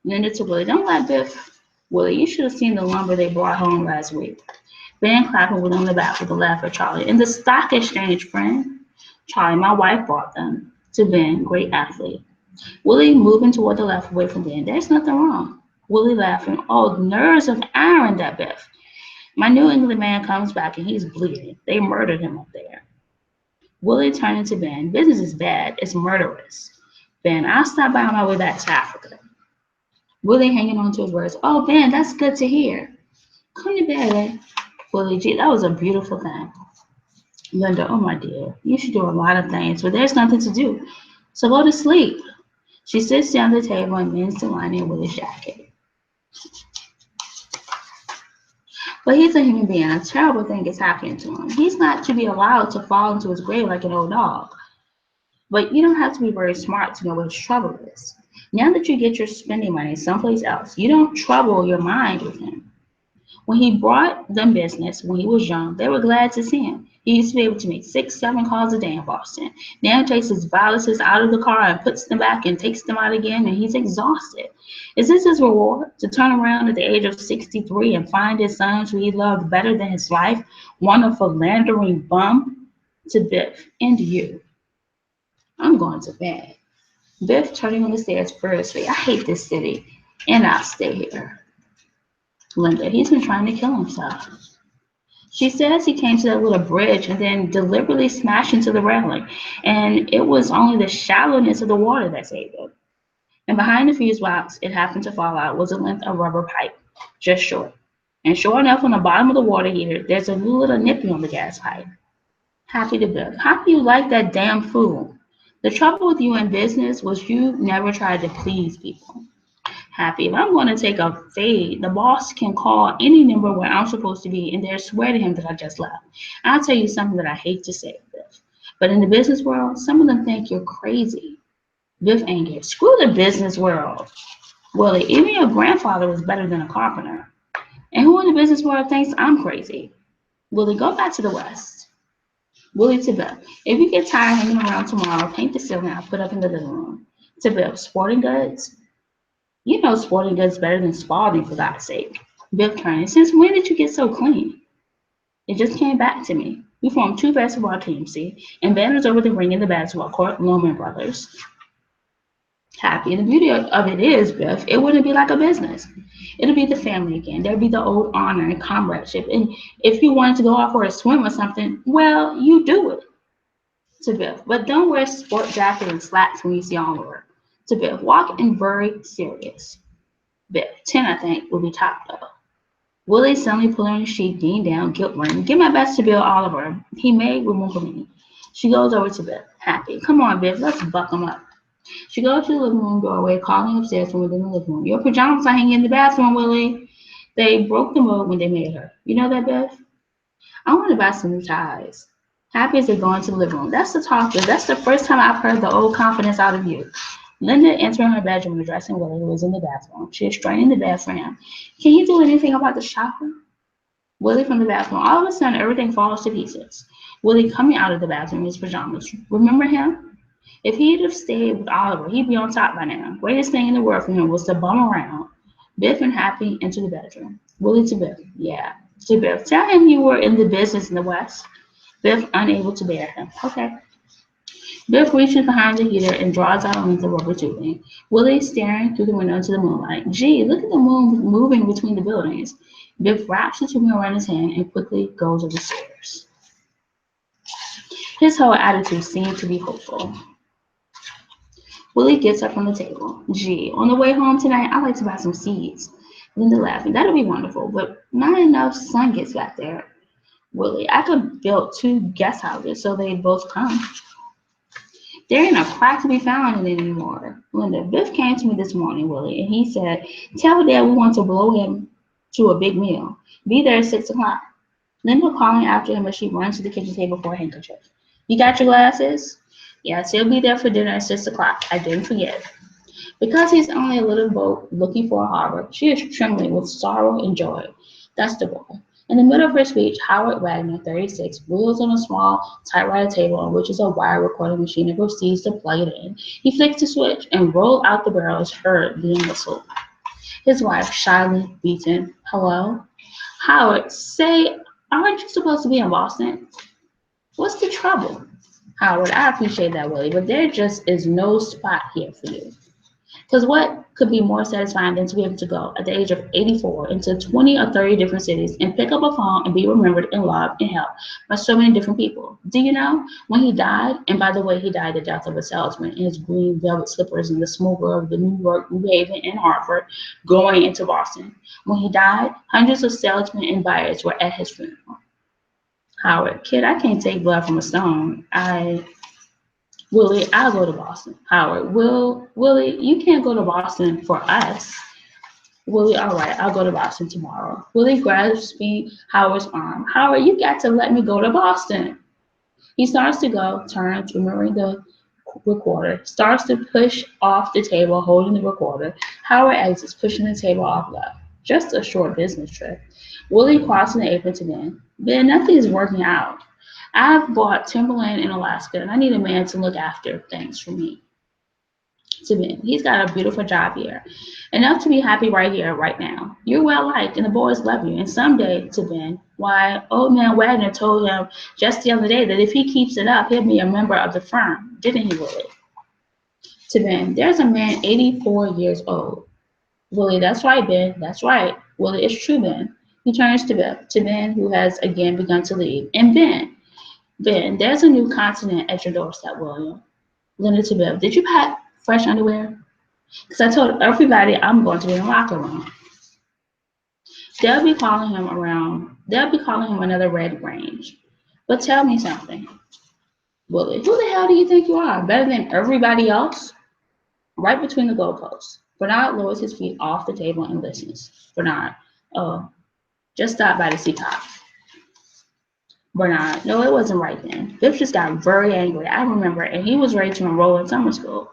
Linda to Willie, don't let Biff. Willie, you should have seen the lumber they brought home last week. Ben clapping Willie on the back with a laugh at Charlie. In the stock exchange, friend. Charlie, my wife bought them. To Ben, great athlete. Willie moving toward the left away from Ben. There's nothing wrong. Willie laughing. Oh, nerves of iron, that Biff. My New England man comes back and he's bleeding. They murdered him up there. Willie turning to Ben. Business is bad. It's murderous. Ben, I'll stop by on my way back to Africa. Willie hanging on to his words. Oh, Ben, that's good to hear. Come to bed, eh? Willie, gee, that was a beautiful thing. Linda, oh my dear, you should do a lot of things, but there's nothing to do. So go to sleep. She sits down at the table and mends the lining with his jacket. But he's a human being. A terrible thing is happening to him. He's not to be allowed to fall into his grave like an old dog. But you don't have to be very smart to know what his trouble is. Now that you get your spending money someplace else, you don't trouble your mind with him. When he brought them business when he was young, they were glad to see him. He used to be able to make 6, 7 calls a day in Boston. Now he takes his valises out of the car and puts them back and takes them out again, and he's exhausted. Is this his reward? To turn around at the age of 63 and find his sons who he loved better than his life, one a philandering bum? To Biff and you. I'm going to bed. Biff turning on the stairs furiously. I hate this city, and I'll stay here. Linda, he's been trying to kill himself. She says he came to that little bridge and then deliberately smashed into the railing, and it was only the shallowness of the water that saved him. And behind the fuse box it happened to fall out was a length of rubber pipe, just short. And sure enough, on the bottom of the water heater, there's a little nippy on the gas pipe. Happy to Biff. How do you like that damn fool? The trouble with you in business was you never tried to please people. Happy. If I'm going to take a fade, the boss can call any number where I'm supposed to be and they'll swear to him that I just left. I'll tell you something that I hate to say, Biff. But in the business world, some of them think you're crazy. Biff angered. Screw the business world. Willie, even your grandfather was better than a carpenter. And who in the business world thinks I'm crazy? Willie, go back to the West. Willie to Biff. If you get tired hanging around tomorrow, paint the ceiling I'll put up in the living room. To Biff. Sporting goods? You know sporting goods better than Spalding, for God's sake. Biff turning. Since when did you get so clean? It just came back to me. We formed 2 basketball teams, see? And banners over the ring in the basketball court, Loman Brothers. Happy. And the beauty of it is, Biff, it wouldn't be like a business. It'll be the family again. There'll be the old honor and comradeship. And if you wanted to go out for a swim or something, well, you do it. To Biff. But don't wear a sport jacket and slacks when you see Oliver. To Biff. Walk in very serious. Biff. 10, I think, will be top though. Willie suddenly pulling the sheet, Dean down, guilt ring. Give my best to Bill Oliver. He may remember me. She goes over to Biff. Happy. Come on, Biff. Let's buck him up. She goes to the living room doorway, calling upstairs from within the living room. Your pajamas are hanging in the bathroom, Willie. They broke the mold when they made her. You know that, Biff? I want to buy some new ties. Happy as they go into the living room. That's the talk, Biff. That's the first time I've heard the old confidence out of you. Linda entering her bedroom and addressing Willie, who was in the bathroom. She is straining the bed for him. Can you do anything about the shower? Willie from the bathroom. All of a sudden, everything falls to pieces. Willie coming out of the bathroom in his pajamas. Remember him? If he'd have stayed with Oliver, he'd be on top by now. Greatest thing in the world for him was to bum around. Biff and Happy into the bedroom. Willie to Biff. Yeah. To Biff. Tell him you were in the business in the West. Biff unable to bear him. Okay. Biff reaches behind the heater and draws out a length of rubber tubing. Willie staring through the window into the moonlight. Gee, look at the moon moving between the buildings. Biff wraps the tubing around his hand and quickly goes up the stairs. His whole attitude seemed to be hopeful. Willie gets up from the table. Gee, on the way home tonight, I'd like to buy some seeds. Linda laughing. That'll be wonderful, but not enough sun gets back there. Willie, I could build 2 guest houses so they both come. There ain't a crack to be found in it anymore. Linda, Biff came to me this morning, Willie, and he said, tell Dad we want to blow him to a big meal. Be there at 6 o'clock. Linda calling after him as she runs to the kitchen table for a handkerchief. You got your glasses? Yes, he'll be there for dinner at 6 o'clock. I didn't forget. Because he's only a little boat looking for a harbor, she is trembling with sorrow and joy. That's the boy. In the middle of her speech, Howard Wagner, 36, wheels on a small typewriter table on which is a wire recording machine and proceeds to plug it in. He flicks the switch and roll out the barrel is heard being whistled. His wife, shyly beaten. Hello? Howard, say, aren't you supposed to be in Boston? What's the trouble? Howard, I appreciate that, Willie, but there just is no spot here for you. Because what could be more satisfying than to be able to go at the age of 84 into 20 or 30 different cities and pick up a phone and be remembered and loved and helped by so many different people? Do you know when he died? And by the way, he died the death of a salesman in his green velvet slippers in the smoke of the New York, New Haven, and Hartford going into Boston. When he died, hundreds of salesmen and buyers were at his funeral. Howard, kid, I can't take blood from a stone. Willie, I'll go to Boston. Howard, Willie, you can't go to Boston for us. Willie, all right, I'll go to Boston tomorrow. Willie grabs me Howard's arm. Howard, you got to let me go to Boston. He starts to go, turns, remembering the recorder, starts to push off the table, holding the recorder. Howard exits, pushing the table off left. Just a short business trip. Willie crossing the apron to Ben. Ben, nothing is working out. I've bought timberland in Alaska, and I need a man to look after things for me. To Ben, he's got a beautiful job here, enough to be happy right here, right now. You're well liked, and the boys love you. And someday, to Ben, why, old man Wagner told him just the other day that if he keeps it up, he'll be a member of the firm, didn't he, Willie? To Ben, there's a man 84 years old. Willie, that's right, Ben, that's right. Willie, it's true, Ben. He turns to Ben, who has again begun to leave. And Ben, there's a new continent at your doorstep, William. Linda to Bill, did you pack fresh underwear? Because I told everybody I'm going to be in the locker room. They'll be calling him around. They'll be calling him another Red Range. But tell me something, Willie. Who the hell do you think you are? Better than everybody else? Right between the goalposts. Bernard lowers his feet off the table and listens. Bernard, oh, just stop by to see Pop. Bernard, no, it wasn't right then. Biff just got very angry. I remember, and he was ready to enroll in summer school.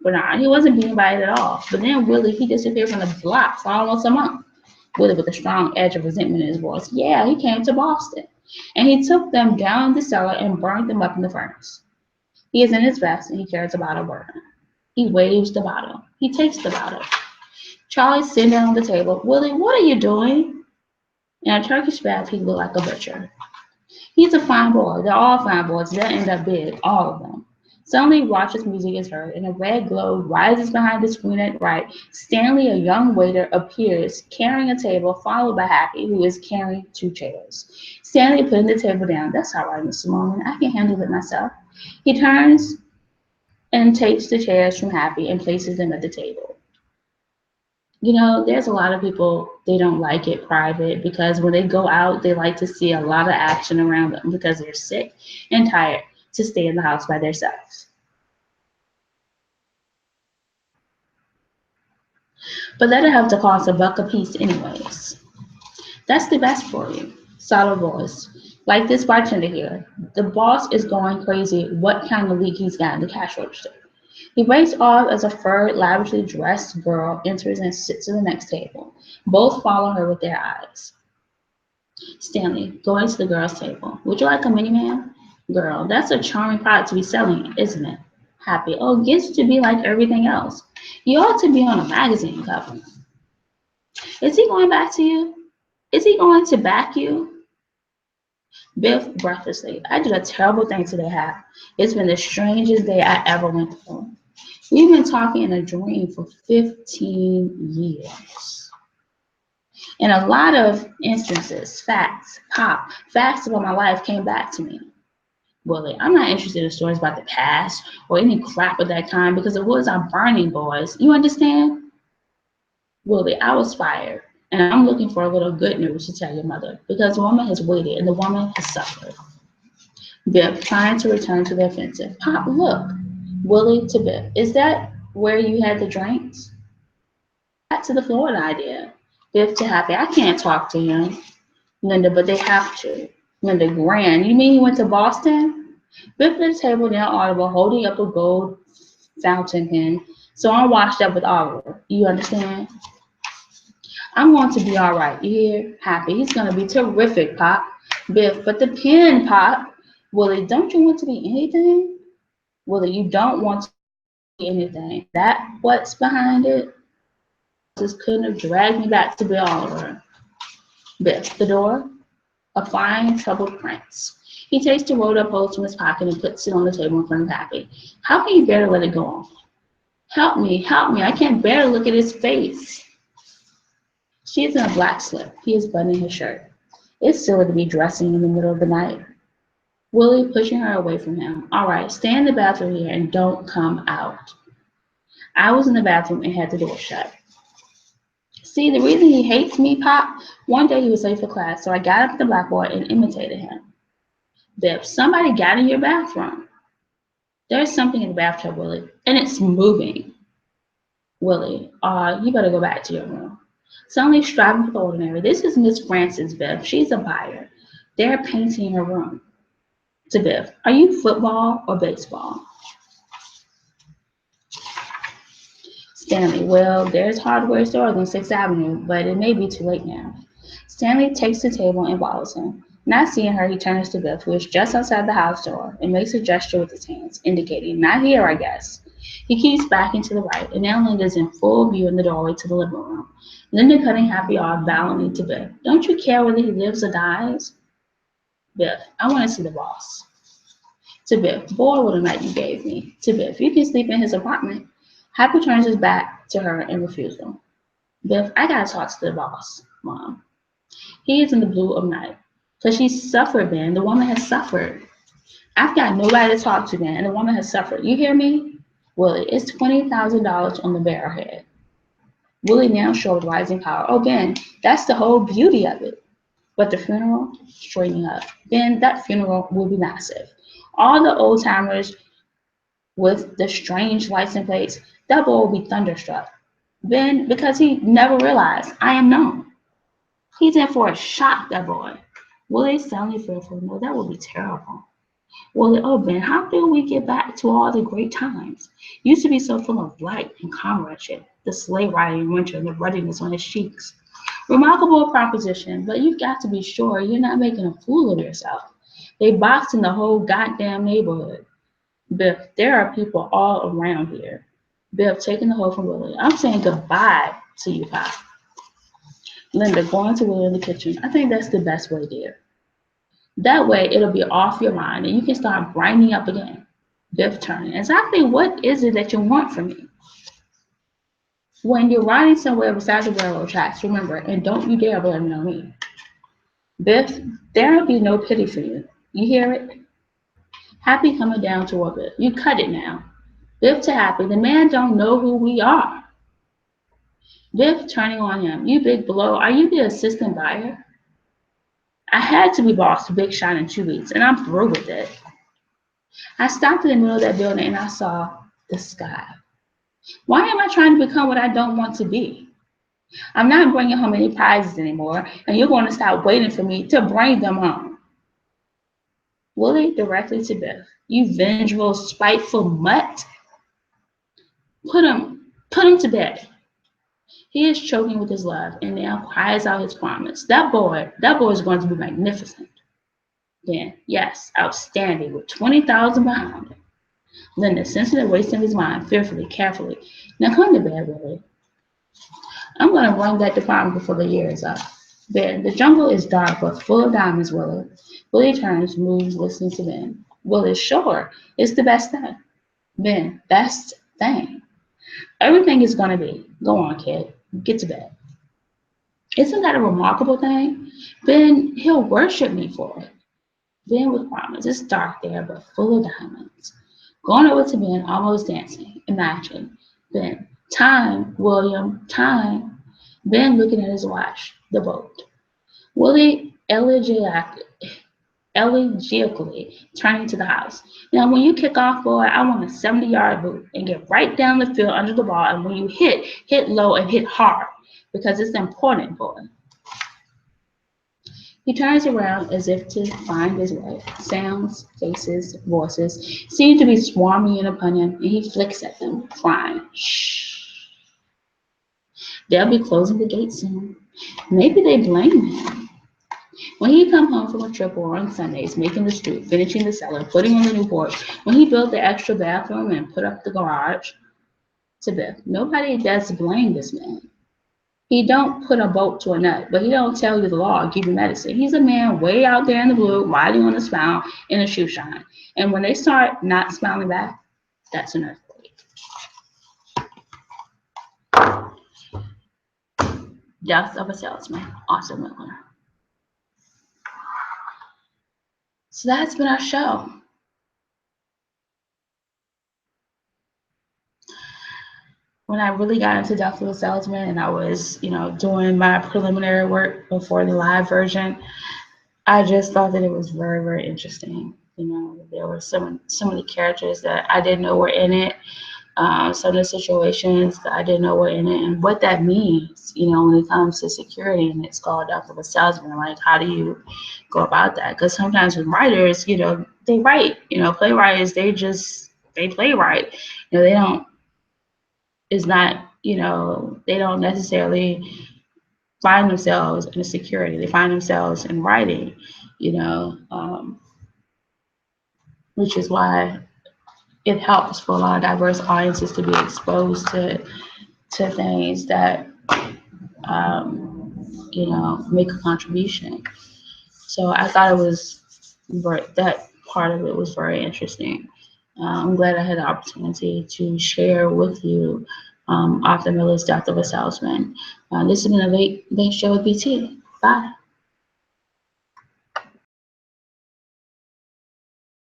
Bernard, he wasn't being invited at all. But then Willie, he disappeared from the block for almost a month. Willie with a strong edge of resentment in his voice. Yeah, he came to Boston. And he took them down the cellar and burned them up in the furnace. He is in his vest and he carries a bottle burner. He waves the bottle. He takes the bottle. Charlie's sitting down on the table. Willie, what are you doing? In a Turkish bath, he looked like a butcher. He's a fine boy. They're all fine boys. They'll end up big, all of them. Suddenly, Roger's music is heard, and a red glow rises behind the screen at right. Stanley, a young waiter, appears, carrying a table, followed by Happy, who is carrying two chairs. Stanley putting the table down. That's all right, Mr. Mormon. I can handle it myself. He turns and takes the chairs from Happy and places them at the table. You know, there's a lot of people, they don't like it private because when they go out, they like to see a lot of action around them because they're sick and tired to stay in the house by themselves. But that'll have to cost $1 a piece anyways. That's the best for you. Solid voice. Like this bartender here. The boss is going crazy what kind of leak he's got in the cash register. He breaks off as a furred, lavishly dressed girl enters and sits at the next table. Both follow her with their eyes. Stanley, going to the girl's table. Would you like a miniman? Girl, that's a charming product to be selling, isn't it? Happy. Oh, gets to be like everything else. You ought to be on a magazine cover. Is he going back to you? Is he going to back you? Biff breathlessly. I did a terrible thing today, Hap. It's been the strangest day I ever went through. We've been talking in a dream for 15 years. In a lot of instances, facts about my life came back to me. Willie, I'm not interested in stories about the past or any crap of that kind because the woods are burning, boys. You understand? Willie, I was fired, and I'm looking for a little good news to tell your mother because the woman has waited and the woman has suffered. Biff, trying to return to the offensive. Pop, look. Willie to Biff, is that where you had the drinks? Back to the Florida idea. Biff to Happy, I can't talk to him. Linda, but they have to. Linda, grand. You mean he went to Boston? Biff at the table now audible, holding up a gold fountain pen. So I'm washed up with Oliver. You understand? I'm going to be all right. You hear? Happy. He's going to be terrific, Pop. Biff, but the pen, Pop. Willie, don't you want to be anything? Willie, you don't want to be anything. That what's behind it? Just couldn't have dragged me back to Bill Oliver. Biff, the door? A fine, troubled prince. He takes the rolled up post from his pocket and puts it on the table in front of Happy. How can you bear to let it go on? Help me, I can't bear to look at his face. She is in a black slip. He is buttoning his shirt. It's silly to be dressing in the middle of the night. Willie pushing her away from him. All right, stay in the bathroom here and don't come out. I was in the bathroom and had the door shut. See, the reason he hates me, Pop, one day he was late for class, so I got up at the blackboard and imitated him. Biff, somebody got in your bathroom. There's something in the bathtub, Willie, and it's moving. Willie, you better go back to your room. Suddenly striving for the ordinary. This is Miss Frances, Biff. She's a buyer. They're painting her room. To Biff, are you football or baseball? Stanley, well, there's hardware stores on 6th Avenue, but it may be too late now. Stanley takes the table and follows him. Not seeing her, he turns to Biff, who is just outside the house door, and makes a gesture with his hands, indicating, not here, I guess. He keeps backing to the right, and now Linda is in full view in the doorway to the living room. Linda cutting Happy off, bowing to Biff. Don't you care whether he lives or dies? Biff, I want to see the boss. To Biff, boy, what a night you gave me. To Biff, you can sleep in his apartment. Happy turns his back to her in refusal. Biff, I gotta talk to the boss, Mom. He is in the blue of night. Because she's suffered, Ben. The woman has suffered. I've got nobody to talk to, Ben, and the woman has suffered. You hear me? Willie, it's $20,000 on the barrelhead. Willie now showed rising power. Oh, Ben, that's the whole beauty of it. But the funeral, straightening up. Ben, that funeral will be massive. All the old timers with the strange license plates, that boy will be thunderstruck. Ben, because he never realized I am known. He's in for a shock, that boy. Willie suddenly fearful. No, that would be terrible. Willie, oh Ben, how do we get back to all the great times? Used to be so full of light and comradeship, the sleigh riding in winter and the ruddiness on his cheeks. Remarkable proposition, but you've got to be sure you're not making a fool of yourself. They boxed in the whole goddamn neighborhood. Biff, there are people all around here. Biff taking the hoe from Willie. I'm saying goodbye to you, Pop. Linda going to Willie in the kitchen. I think that's the best way, dear. That way it'll be off your mind and you can start grinding up again. Biff turning. Exactly what is it that you want from me? When you're riding somewhere beside the railroad tracks, remember, and don't you dare blame it on me. Biff, there'll be no pity for you. You hear it? Happy coming down toward Biff. You cut it now. Biff to Happy. The man don't know who we are. Biff turning on him. You big blow. Are you the assistant buyer? I had to be boss to Big Shot in 2 weeks, and I'm through with it. I stopped in the middle of that building and I saw the sky. Why am I trying to become what I don't want to be? I'm not bringing home any prizes anymore, and you're going to stop waiting for me to bring them home. Willie directly to Biff. You vengeful, spiteful mutt. Put him to bed. He is choking with his love and now cries out his promise. That boy is going to be magnificent. Then, yes, outstanding with 20,000 behind him. Linda, sensing the waste of his mind, fearfully, carefully. Now come to bed, Willie. I'm going to run that department before the year is up. Ben, the jungle is dark but full of diamonds, Willie. Willie turns, moves, listening to Ben. Willie, sure, it's the best thing. Ben, best thing. Everything is going to be. Go on, kid. Get to bed. Isn't that a remarkable thing? Ben, he'll worship me for it. Ben with promise. It's dark there, but full of diamonds. Going over to Ben, almost dancing. Imagine. Ben, time, William, time. Ben looking at his watch, the boat. Willie elegically turning to the house. Now, when you kick off, boy, I want a 70-yard boot and get right down the field under the ball. And when you hit low and hit hard because it's important, boy. He turns around as if to find his way. Sounds, faces, voices seem to be swarming in upon him, and he flicks at them, crying, shh. They'll be closing the gate soon. Maybe they blame him. When he come home from a trip or on Sundays, making the street, finishing the cellar, putting on the new porch, when he built the extra bathroom and put up the garage, to Biff, nobody does blame this man. He don't put a bolt to a nut, but he don't tell you the law or give you medicine. He's a man way out there in the blue, riding on a smile in a shoe shine. And when they start not smiling back, that's an earthquake. Death of a Salesman, Austin Miller. So that's been our show. When I really got into Death of a Salesman and I was, doing my preliminary work before the live version, I just thought that it was very, very interesting.
You know, there were some of the characters that I didn't know were in it, some of the situations that I didn't know were in it, and what that means. You know, when it comes to security, and it's called Death of a Salesman. Like, how do you go about that? Because sometimes with writers, you know, they write. You know, playwrights, they playwright. You know, they don't. It's not. You know, they don't necessarily find themselves in a security. They find themselves in writing. You know, which is why it helps for a lot of diverse audiences to be exposed to things that you know, make a contribution. So I thought it was that part of it was very interesting. I'm glad I had the opportunity to share with you Arthur Miller's Death of a Salesman. This has been a late show with BT. Bye.